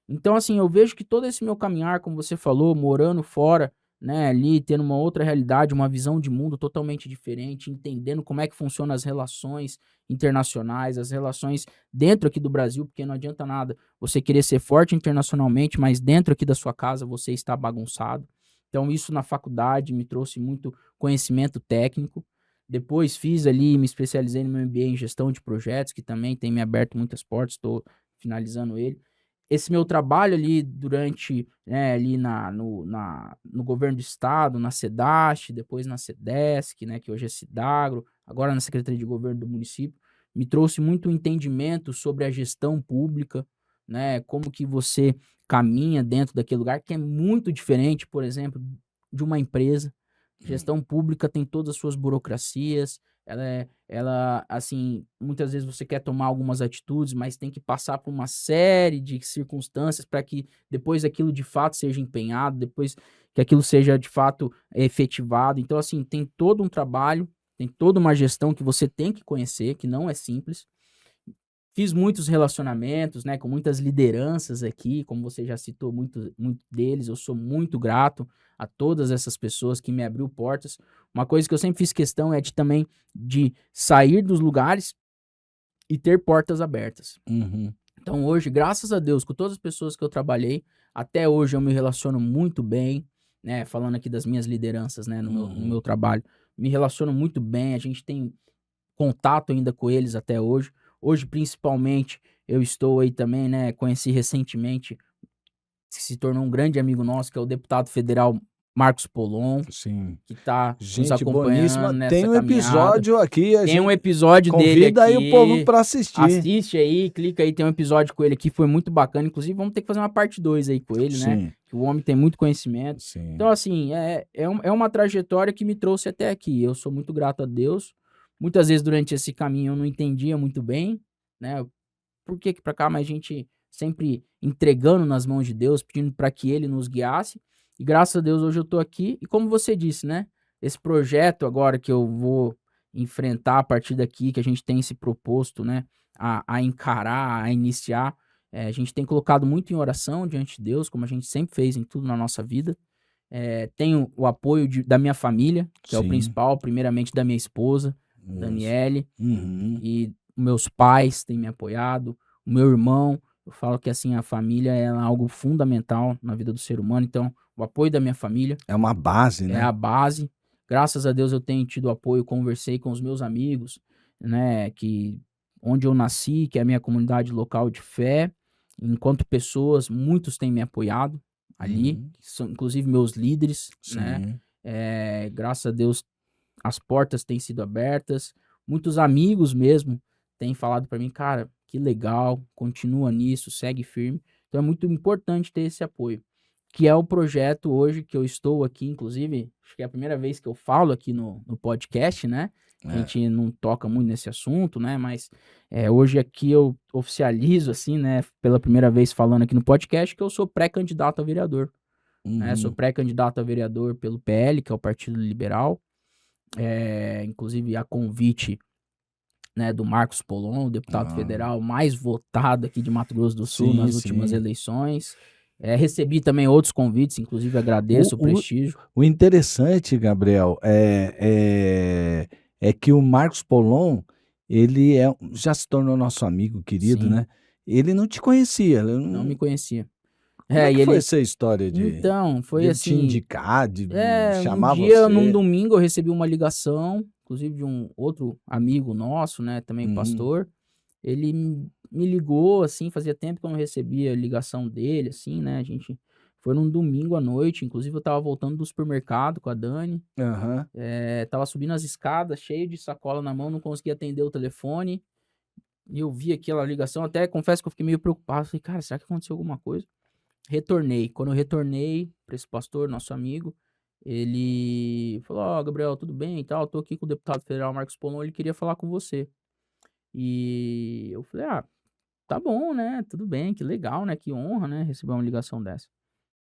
Então, assim, eu vejo que todo esse meu caminhar, como você falou, morando fora, né, ali, tendo uma outra realidade, uma visão de mundo totalmente diferente, entendendo como é que funcionam as relações internacionais, as relações dentro aqui do Brasil, porque não adianta nada você querer ser forte internacionalmente, mas dentro aqui da sua casa você está bagunçado. Então, isso na faculdade me trouxe muito conhecimento técnico. Depois fiz ali, me especializei no meu MBA em gestão de projetos, que também tem me aberto muitas portas, estou finalizando ele. Esse meu trabalho ali durante, né, ali no governo do estado, na SEDAST, depois na SEDESC, né, que hoje é Cidagro, agora na Secretaria de Governo do município, me trouxe muito entendimento sobre a gestão pública, né, como que você caminha dentro daquele lugar, que é muito diferente, por exemplo, de uma empresa. Gestão pública tem todas as suas burocracias, assim, muitas vezes você quer tomar algumas atitudes, mas tem que passar por uma série de circunstâncias para que depois aquilo de fato seja empenhado, depois que aquilo seja de fato efetivado. Então, assim, tem todo um trabalho, tem toda uma gestão que você tem que conhecer, que não é simples. Fiz muitos relacionamentos, né, com muitas lideranças aqui, como você já citou muito deles, eu sou muito grato a todas essas pessoas que me abriu portas. Uma coisa que eu sempre fiz questão é de sair dos lugares e ter portas abertas. Então hoje, graças a Deus, com todas as pessoas que eu trabalhei, até hoje eu me relaciono muito bem, né, falando aqui das minhas lideranças, né, no meu trabalho, me relaciono muito bem, a gente tem contato ainda com eles até hoje. Hoje, principalmente, eu estou aí também, né, conheci recentemente, que se tornou um grande amigo nosso, que é o deputado federal Marcos Polon, Sim. que está nos Gente boníssima. acompanhando Tem nessa um caminhada. episódio aqui, a Tem um gente episódio dele convida aí o povo aqui. para assistir. Assiste aí, clica aí, tem um episódio com ele aqui, foi muito bacana. Inclusive, vamos ter que fazer uma parte 2 aí com ele, né? Sim, Que o homem tem muito conhecimento. sim. Então, assim, é uma trajetória que me trouxe até aqui. Eu sou muito grato a Deus. Muitas vezes durante esse caminho eu não entendia muito bem, né? Por que pra cá, mas a gente sempre entregando nas mãos de Deus, pedindo para que Ele nos guiasse. E graças a Deus hoje eu tô aqui. E como você disse, né? Esse projeto agora que eu vou enfrentar a partir daqui, que a gente tem se proposto, né? A encarar, a iniciar. A gente tem colocado muito em oração diante de Deus, como a gente sempre fez em tudo na nossa vida. Tenho o apoio da minha família, que é o Sim. principal, primeiramente da minha esposa, Isso. Daniele, Uhum. e meus pais têm me apoiado, o meu irmão. Eu falo que assim a família é algo fundamental na vida do ser humano, então o apoio da minha família É uma base, é né? a base. Graças a Deus eu tenho tido apoio, conversei com os meus amigos, né, que onde eu nasci, que é a minha comunidade local de fé. Enquanto pessoas, muitos têm me apoiado ali, Uhum. que são inclusive meus líderes, né? Sim. Graças a Deus as portas têm sido abertas. Muitos amigos mesmo têm falado para mim, cara, que legal, continua nisso, segue firme. Então é muito importante ter esse apoio, que é o projeto hoje que eu estou aqui, inclusive, acho que é a primeira vez que eu falo aqui no podcast, né? A gente não toca muito nesse assunto, né? Mas hoje aqui eu oficializo, assim, né? Pela primeira vez falando aqui no podcast, que eu sou pré-candidato a vereador. Né? Sou Uhum. pré-candidato a vereador pelo PL, que é o Partido Liberal. Inclusive a convite, né, do Marcos Polon, o deputado federal mais votado aqui de Mato Grosso do Sul Sim, nas últimas sim. eleições. Recebi também outros convites, inclusive agradeço o prestígio. O interessante, Gabriel, é que o Marcos Polon, ele já se tornou nosso amigo querido, Sim, né? Ele não te conhecia, não me conhecia. Como é E que foi ele essa história então, foi de te assim, indicar, de um chamar dia, num você? domingo, eu recebi uma ligação, inclusive de um outro amigo nosso, né, também Uhum. pastor. Ele me ligou, assim, fazia tempo que eu não recebia ligação dele, assim, né, a gente foi num domingo à noite, inclusive eu estava voltando do supermercado com a Dani, Aham. estava subindo as escadas, cheio de sacola na mão, não conseguia atender o telefone, e eu vi aquela ligação, até confesso que eu fiquei meio preocupado, falei: "Cara, será que aconteceu alguma coisa?". Retornei. Quando eu retornei para esse pastor, nosso amigo, ele falou: "Ó, Gabriel, tudo bem e tal? Tô aqui com o deputado federal Marcos Polon, ele queria falar com você". E eu falei: "Ah, tá bom, né, tudo bem, que legal, né, que honra, né, receber uma ligação dessa".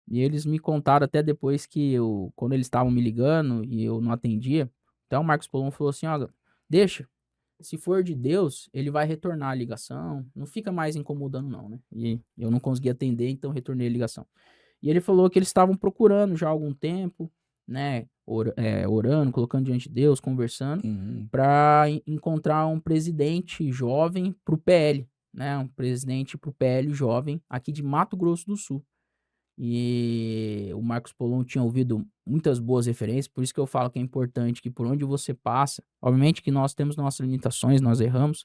E eles me contaram até depois que quando eles estavam me ligando e eu não atendia, até o Marcos Polon falou assim: "Ó, deixa, se for de Deus, ele vai retornar a ligação, não fica mais incomodando não, né". E eu não consegui atender, então retornei a ligação. E ele falou que eles estavam procurando já há algum tempo, né, orando, colocando diante de Deus, conversando, Uhum. para encontrar um presidente jovem para o PL, né, um presidente para o PL jovem aqui de Mato Grosso do Sul. E o Marcos Polon tinha ouvido muitas boas referências, por isso que eu falo que é importante que por onde você passa, obviamente que nós temos nossas limitações, nós erramos,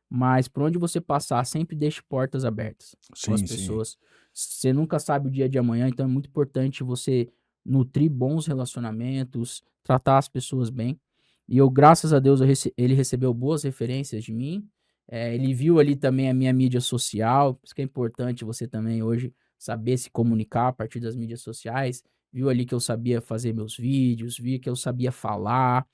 mas por onde você passar, sempre deixe portas abertas com as Sim, sim. pessoas. Você nunca sabe o dia de amanhã, então é muito importante você nutrir bons relacionamentos, tratar as pessoas bem. E eu, graças a Deus, ele recebeu boas referências de mim. Ele viu ali também a minha mídia social, por isso que é importante você também hoje saber se comunicar a partir das mídias sociais. Viu ali que eu sabia fazer meus vídeos, viu que eu sabia falar,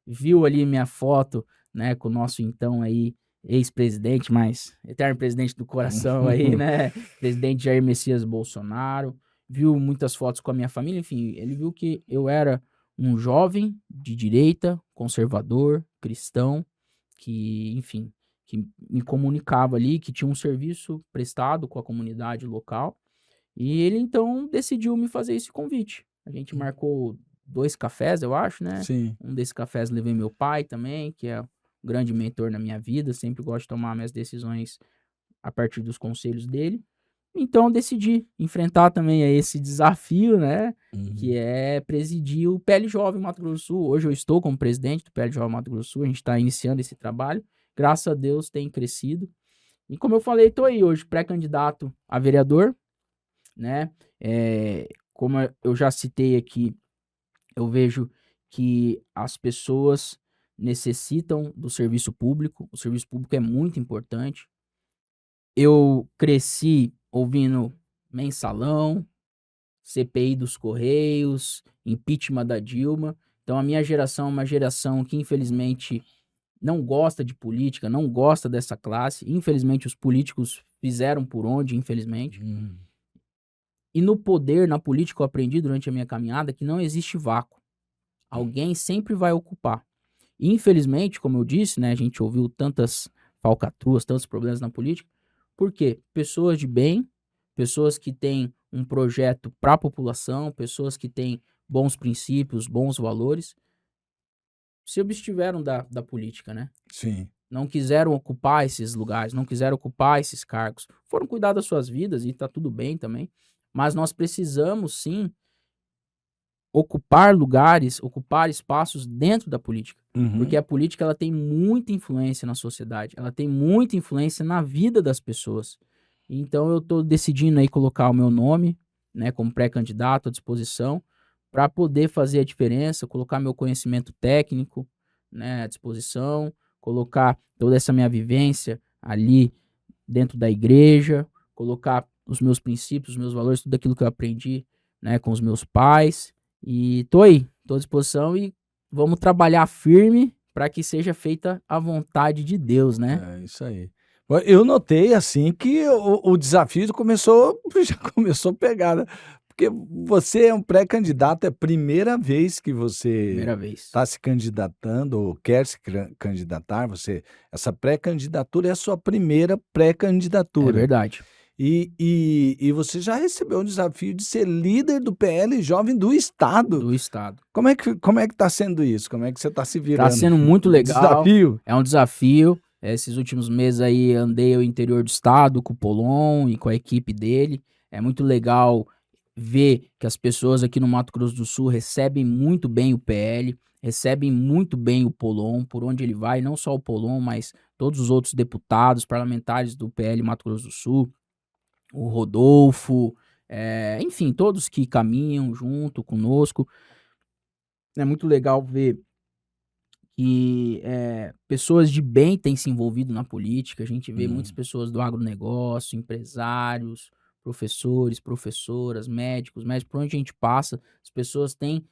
viu ali minha foto, né, com o nosso então aí ex-presidente, mas eterno presidente do coração aí, né, presidente Jair Messias Bolsonaro, viu muitas fotos com a minha família, enfim, ele viu que eu era um jovem de direita, conservador, cristão, que, enfim, que me comunicava ali, que tinha um serviço prestado com a comunidade local, e ele então decidiu me fazer esse convite. A gente marcou 2 cafés, eu acho, né. Sim. Um desses cafés levei meu pai também, que é um grande mentor na minha vida, sempre gosto de tomar minhas decisões a partir dos conselhos dele. Então eu decidi enfrentar também esse desafio, né, que Uhum. é presidir o PL Jovem Mato Grosso do Sul. Hoje eu estou como presidente do PL Jovem Mato Grosso do Sul, a gente está iniciando esse trabalho, graças a Deus tem crescido. E como eu falei, estou aí hoje pré-candidato a vereador, né, como eu já citei aqui, eu vejo que as pessoas necessitam do serviço público, o serviço público é muito importante. Eu cresci ouvindo Mensalão, CPI dos Correios, impeachment da Dilma, então a minha geração é uma geração que infelizmente não gosta de política, não gosta dessa classe, infelizmente os políticos fizeram por onde, infelizmente. Hum. E no poder, na política, eu aprendi durante a minha caminhada que não existe vácuo. Alguém sempre vai ocupar. E, infelizmente, como eu disse, né, a gente ouviu tantas falcatruas, tantos problemas na política. Por quê? Pessoas de bem, pessoas que têm um projeto para a população, pessoas que têm bons princípios, bons valores, se abstiveram da política, né? Sim. Não quiseram ocupar esses lugares, não quiseram ocupar esses cargos. Foram cuidar das suas vidas e tá tudo bem também. Mas nós precisamos sim ocupar lugares, ocupar espaços dentro da política, porque Uhum. a política ela tem muita influência na sociedade, ela tem muita influência na vida das pessoas. Então eu estou decidindo aí colocar o meu nome, né, como pré-candidato à disposição, para poder fazer a diferença, colocar meu conhecimento técnico, né, à disposição, colocar toda essa minha vivência ali dentro da igreja, colocar os meus princípios, os meus valores, tudo aquilo que eu aprendi, né, com os meus pais. E tô aí, tô à disposição e vamos trabalhar firme para que seja feita a vontade de Deus, né? É isso aí. Eu notei, assim, que o desafio começou já começou pegada, porque você é um pré-candidato, é a primeira vez que você Primeira vez. está se candidatando ou quer se candidatar, essa pré-candidatura é a sua primeira É pré-candidatura. verdade. E você já recebeu o desafio de ser líder do PL Jovem do estado. Do estado. Como é que tá sendo isso? Como é que você está se Tá virando? sendo muito legal, Desafio? é um desafio. Esses últimos meses aí andei ao interior do estado com o Polon e com a equipe dele. É muito legal ver que as pessoas aqui no Mato Grosso do Sul recebem muito bem o PL, recebem muito bem o Polon, por onde ele vai, não só o Polon, mas todos os outros deputados, parlamentares do PL Mato Grosso do Sul, o Rodolfo, enfim, todos que caminham junto conosco. É muito legal ver que pessoas de bem têm se envolvido na política. A gente vê muitas pessoas do agronegócio, empresários, professores, professoras, médicos, por onde a gente passa, as pessoas têm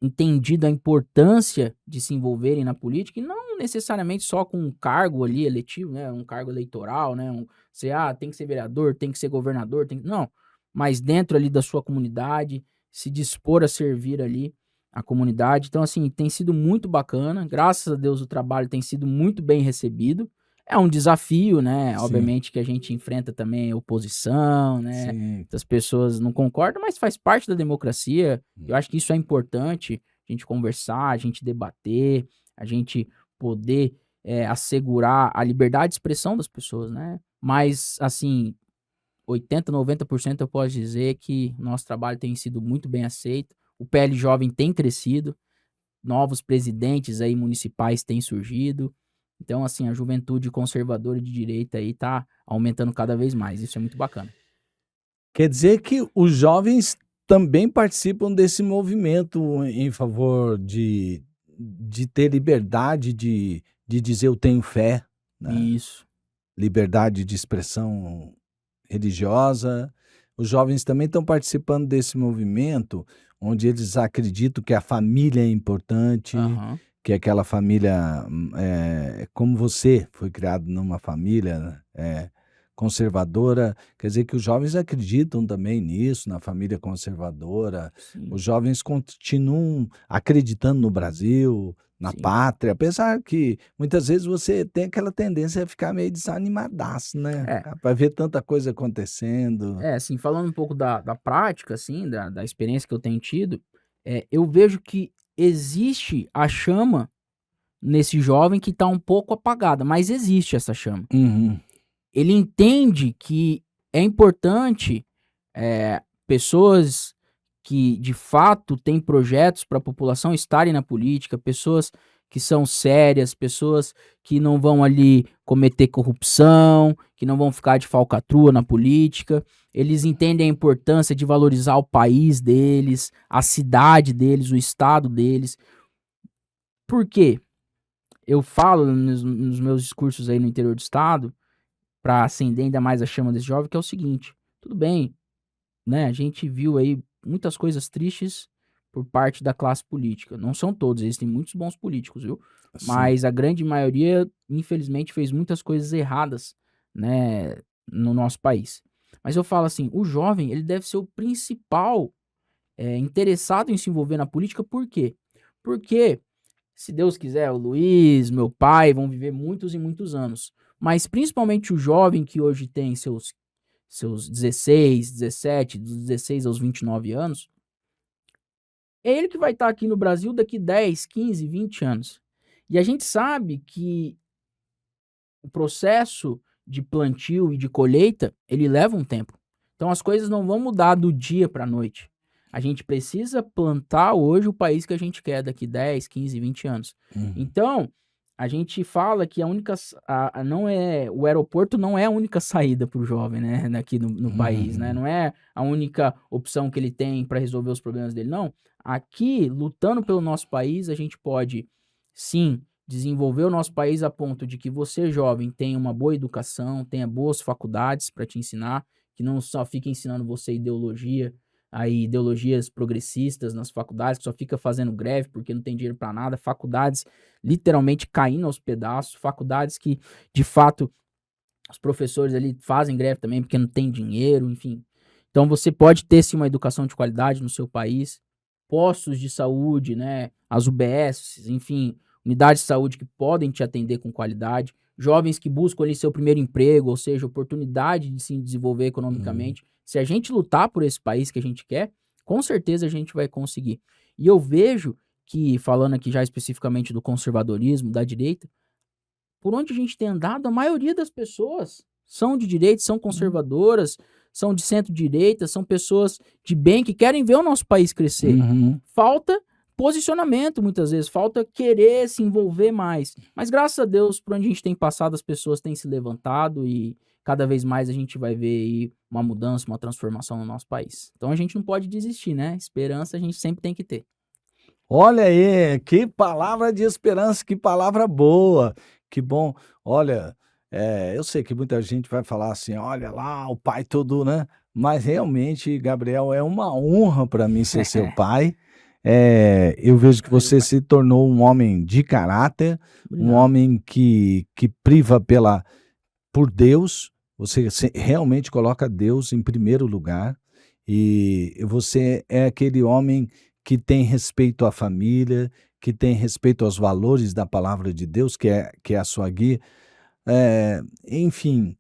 entendido a importância de se envolverem na política, e não necessariamente só com um cargo ali eletivo, né, um cargo eleitoral, né, tem que ser vereador, tem que ser governador, não, mas dentro ali da sua comunidade, se dispor a servir ali a comunidade. Então, assim, tem sido muito bacana, graças a Deus o trabalho tem sido muito bem recebido. É um desafio, né, Sim, obviamente que a gente enfrenta também oposição, né, sim. as pessoas não concordam, mas faz parte da democracia. Eu acho que isso é importante, a gente conversar, a gente debater, a gente poder assegurar a liberdade de expressão das pessoas, né? Mas, assim, 80, 90% eu posso dizer que nosso trabalho tem sido muito bem aceito. O PL Jovem tem crescido, novos presidentes aí municipais têm surgido. Então, assim, a juventude conservadora de direita aí tá aumentando cada vez mais. Isso é muito bacana. Quer dizer que os jovens também participam desse movimento em favor de ter liberdade de dizer eu tenho fé, né? Isso. Liberdade de expressão religiosa. Os jovens também estão participando desse movimento, onde eles acreditam que a família é importante, Aham. que aquela família, como você foi criado numa família, conservadora, quer dizer que os jovens acreditam também nisso, na família conservadora. Sim, Os jovens continuam acreditando no Brasil, na sim. pátria, apesar que muitas vezes você tem aquela tendência a ficar meio desanimadaço, né? É, Para ver tanta coisa acontecendo. assim, falando um pouco da prática, assim, da experiência que eu tenho tido, eu vejo que existe a chama nesse jovem que tá um pouco apagada, mas existe essa chama. Uhum, Ele entende que é importante, pessoas que de fato têm projetos para a população estarem na política, pessoas que são sérias, pessoas que não vão ali cometer corrupção, que não vão ficar de falcatrua na política. Eles entendem a importância de valorizar o país deles, a cidade deles, o estado deles. Por quê? Eu falo nos meus discursos aí no interior do estado, para acender ainda mais a chama desse jovem, que é o seguinte: tudo bem, né? A gente viu aí muitas coisas tristes por parte da classe política. Não são todos, existem muitos bons políticos, viu? sim. Mas a grande maioria, infelizmente, fez muitas coisas erradas, né, no nosso país. Mas eu falo assim, o jovem, ele deve ser o principal interessado em se envolver na política. Por quê? Porque, se Deus quiser, o Luiz, meu pai, vão viver muitos e muitos anos. Mas principalmente o jovem que hoje tem seus 16, 17, dos 16 aos 29 anos, é ele que vai estar aqui no Brasil daqui 10, 15, 20 anos. E a gente sabe que o processo de plantio e de colheita, ele leva um tempo. Então as coisas não vão mudar do dia para a noite. A gente precisa plantar hoje o país que a gente quer daqui 10, 15, 20 anos. Uhum, Então, a gente fala que a única não é o aeroporto não é a única saída para o jovem, né, aqui no país, né? uhum, Não é a única opção que ele tem para resolver os problemas dele, não. Aqui, lutando pelo nosso país, a gente pode sim desenvolver o nosso país a ponto de que você, jovem, tenha uma boa educação, tenha boas faculdades para te ensinar, que não só fique ensinando você ideologia, aí ideologias progressistas nas faculdades, que só fica fazendo greve porque não tem dinheiro para nada, faculdades literalmente caindo aos pedaços, faculdades que, de fato, os professores ali fazem greve também porque não tem dinheiro, enfim. Então você pode ter sim uma educação de qualidade no seu país, postos de saúde, né, as UBSs, enfim, unidades de saúde que podem te atender com qualidade, jovens que buscam ali seu primeiro emprego, ou seja, oportunidade de se desenvolver uhum. economicamente. Se a gente lutar por esse país que a gente quer, com certeza a gente vai conseguir. E eu vejo que, falando aqui já especificamente do conservadorismo, da direita, por onde a gente tem andado, a maioria das pessoas são de direita, são conservadoras, são de centro-direita, são pessoas de bem que querem ver o nosso país crescer. Uhum. Falta posicionamento muitas vezes, falta querer se envolver mais. Mas graças a Deus, por onde a gente tem passado, as pessoas têm se levantado e cada vez mais a gente vai ver aí uma mudança, uma transformação no nosso país. Então a gente não pode desistir, né? Esperança a gente sempre tem que ter. Olha aí, que palavra de esperança, que palavra boa, que bom. Olha, eu sei que muita gente vai falar assim, olha lá, o pai todo, né? Mas realmente, Gabriel, é uma honra para mim ser seu pai. Eu vejo que você se tornou um homem de caráter, um Obrigado. homem que priva por Deus, você realmente coloca Deus em primeiro lugar, e você é aquele homem que tem respeito à família, que tem respeito aos valores da palavra de Deus, que é a sua guia. Enfim,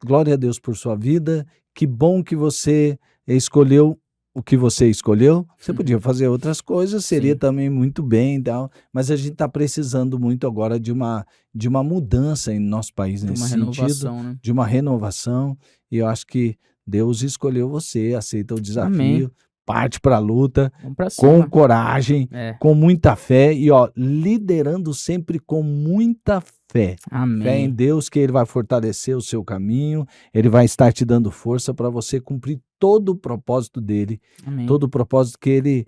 glória a Deus por sua vida. Que bom que você escolheu o que você escolheu. Você podia fazer outras coisas, seria Sim. também muito bem e tal, mas a gente está precisando muito agora de uma mudança em nosso país De nesse uma sentido, renovação, né? de uma renovação, e eu acho que Deus escolheu você, aceita o Amém. desafio, parte para a luta, Vamos pra com cima. coragem, É. com muita fé e, ó, liderando sempre com muita fé. Fé em Amém. Deus, que Ele vai fortalecer o seu caminho, Ele vai estar te dando força para você cumprir todo o propósito dele, Amém. todo o propósito que ele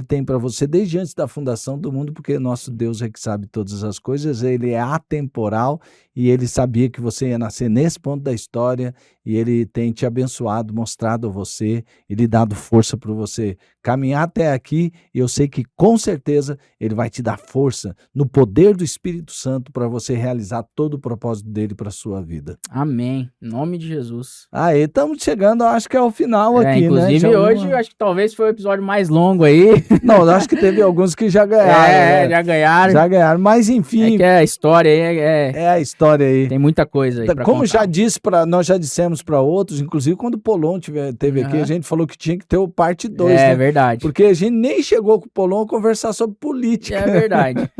tem para você desde antes da fundação do mundo, porque nosso Deus é que sabe todas as coisas, Ele é atemporal e Ele sabia que você ia nascer nesse ponto da história e Ele tem te abençoado, mostrado a você e lhe dado força para você caminhar até aqui, e eu sei que com certeza Ele vai te dar força no poder do Espírito Santo para você realizar todo o propósito dele para a sua vida. Amém. Em nome de Jesus. Aí, estamos chegando, acho que é o final aqui, né? Inclusive hoje, eu acho que talvez foi o episódio mais longo aí. Não, eu acho que teve alguns que já ganharam, né? Já ganharam. Já ganharam, mas enfim. É que a história aí é a história aí. Tem muita coisa aí pra Como contar. nós já dissemos para outros, inclusive quando o Polon teve aqui, a gente falou que tinha que ter o parte 2, né? É verdade. Porque a gente nem chegou com o Polon a conversar sobre política. É verdade.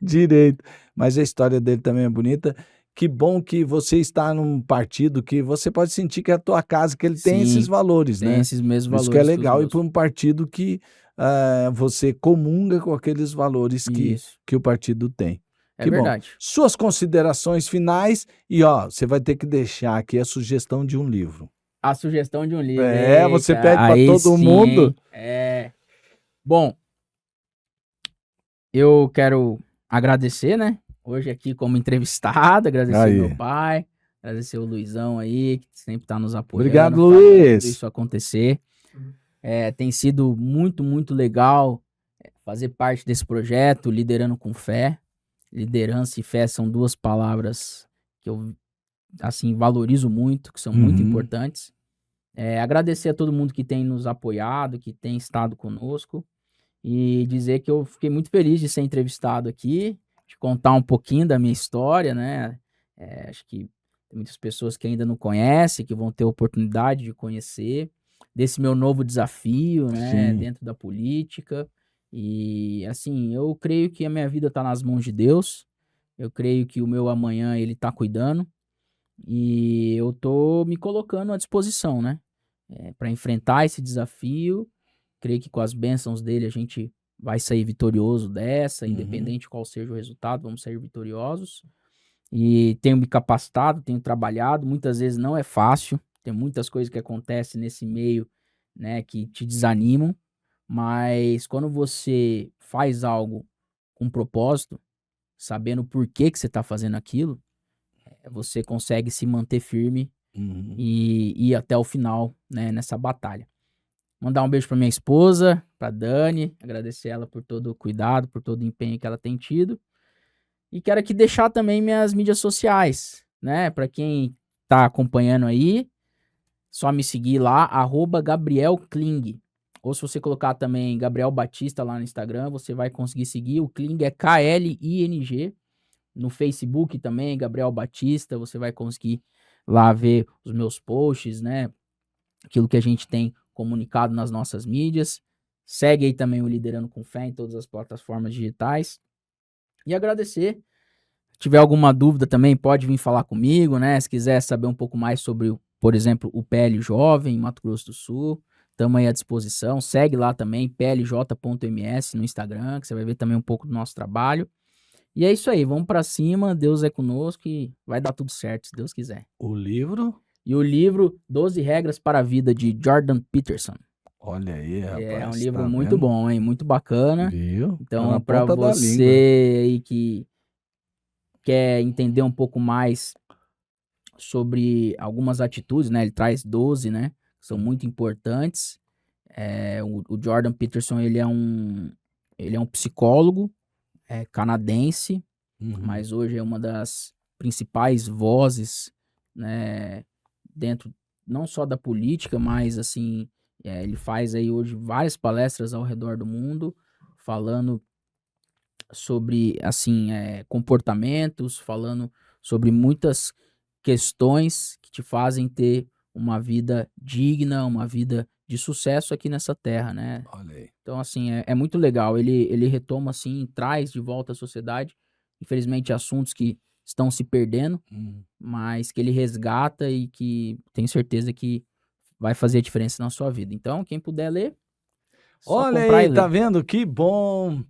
Direito. Mas a história dele também é bonita. Que bom que você está num partido que você pode sentir que é a tua casa, que ele tem esses valores, tem né? esses mesmos valores. Isso que é legal, e para um partido que você comunga com aqueles valores que o partido tem. É verdade. Bom. Suas considerações finais e, ó, você vai ter que deixar aqui a sugestão de um livro. A sugestão de um livro. Você pede para todo mundo. Bom, eu quero agradecer, né? Hoje aqui como entrevistado, agradecer meu pai, agradecer o Luizão aí, que sempre está nos apoiando. Obrigado, Luiz. Isso acontecer. Tem sido muito, muito legal fazer parte desse projeto, Liderando com Fé. Liderança e fé são duas palavras que eu, assim, valorizo muito, que são muito importantes. Agradecer a todo mundo que tem nos apoiado, que tem estado conosco, e dizer que eu fiquei muito feliz de ser entrevistado aqui, de contar um pouquinho da minha história, né? Acho que tem muitas pessoas que ainda não conhecem, que vão ter a oportunidade de conhecer, desse meu novo desafio, né? Dentro da política. E, assim, eu creio que a minha vida está nas mãos de Deus, eu creio que o meu amanhã ele está cuidando, e eu tô me colocando à disposição, né? Para enfrentar esse desafio. Creio que com as bênçãos dele a gente vai sair vitorioso dessa, independente qual seja o resultado, vamos sair vitoriosos. E tenho me capacitado, tenho trabalhado, muitas vezes não é fácil, tem muitas coisas que acontecem nesse meio, né, que te desanimam, mas quando você faz algo com propósito, sabendo por que você está fazendo aquilo, você consegue se manter firme e ir até o final, né, nessa batalha. Mandar um beijo para minha esposa, para Dani, agradecer ela por todo o cuidado, por todo o empenho que ela tem tido. E quero aqui deixar também minhas mídias sociais, né? Para quem tá acompanhando aí, só me seguir lá, @GabrielKling. Ou se você colocar também Gabriel Batista lá no Instagram, você vai conseguir seguir. O Kling é KLING. No Facebook também, Gabriel Batista, você vai conseguir lá ver os meus posts, né? Aquilo que a gente tem comunicado nas nossas mídias. Segue aí também o Liderando com Fé em todas as plataformas digitais. E agradecer. Se tiver alguma dúvida também, pode vir falar comigo, né? Se quiser saber um pouco mais sobre por exemplo, o PL Jovem, Mato Grosso do Sul. Estamos aí à disposição. Segue lá também, plj.ms no Instagram, que você vai ver também um pouco do nosso trabalho. E é isso aí, vamos pra cima, Deus é conosco e vai dar tudo certo, se Deus quiser. O livro? E o livro 12 Regras para a Vida, de Jordan Peterson. Olha aí, rapaz. É um livro tá muito vendo? bom, hein? Muito bacana. Viu? Tá Então, na para ponta da língua. você aí que quer entender um pouco mais sobre algumas atitudes, né? Ele traz 12, né? Que são muito importantes. O Jordan Peterson, ele é um psicólogo canadense, Uhum. mas hoje é uma das principais vozes, né? Dentro não só da política, mas assim, ele faz aí hoje várias palestras ao redor do mundo, falando sobre, assim, comportamentos, falando sobre muitas questões que te fazem ter uma vida digna, uma vida de sucesso aqui nessa terra, né? Olha aí. Então, assim, é muito legal. Ele retoma, assim, traz de volta à sociedade, infelizmente, assuntos que estão se perdendo, mas que ele resgata e que tenho certeza que vai fazer a diferença na sua vida. Então, quem puder ler, só Olha comprar aí, e tá ler. vendo? Que bom.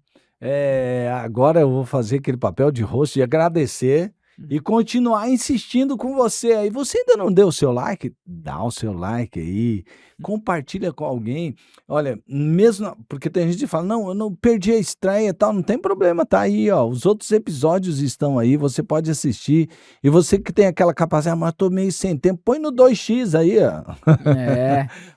Agora eu vou fazer aquele papel de host e agradecer e continuar insistindo com você aí. Você ainda não deu o seu like? Dá o seu like aí, compartilha com alguém. Olha, mesmo porque tem gente que fala, não, eu não perdi a estreia e tal, não tem problema, tá aí, ó. Os outros episódios estão aí, você pode assistir. E você que tem aquela capacidade, mas tô meio sem tempo, põe no 2x aí, ó.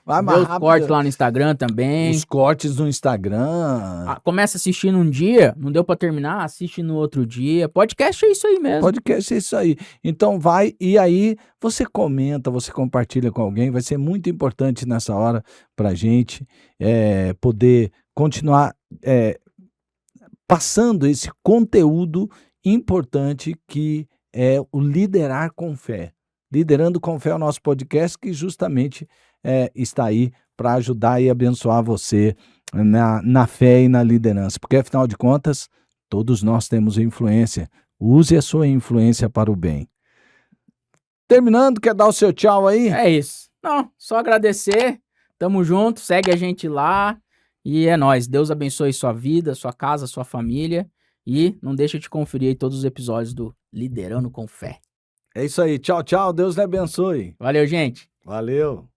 Vai Vê mais os cortes rápido. lá no Instagram também. Os cortes no Instagram. Começa assistindo um dia, não deu pra terminar, assiste no outro dia. Podcast é isso aí mesmo. Podcast é isso aí. Então vai e aí você comenta, você compartilha com alguém, vai ser muito importante nessa hora pra gente poder continuar passando esse conteúdo importante que é o Liderar com Fé. Liderando com Fé é o nosso podcast que justamente está aí para ajudar e abençoar você na fé e na liderança. Porque afinal de contas, todos nós temos influência. Use a sua influência para o bem. Terminando, quer dar o seu tchau aí? É isso. Não, só agradecer. Tamo junto, segue a gente lá. E é nóis. Deus abençoe sua vida, sua casa, sua família. E não deixa de conferir aí todos os episódios do Liderando com Fé. É isso aí. Tchau, tchau. Deus lhe abençoe. Valeu, gente. Valeu.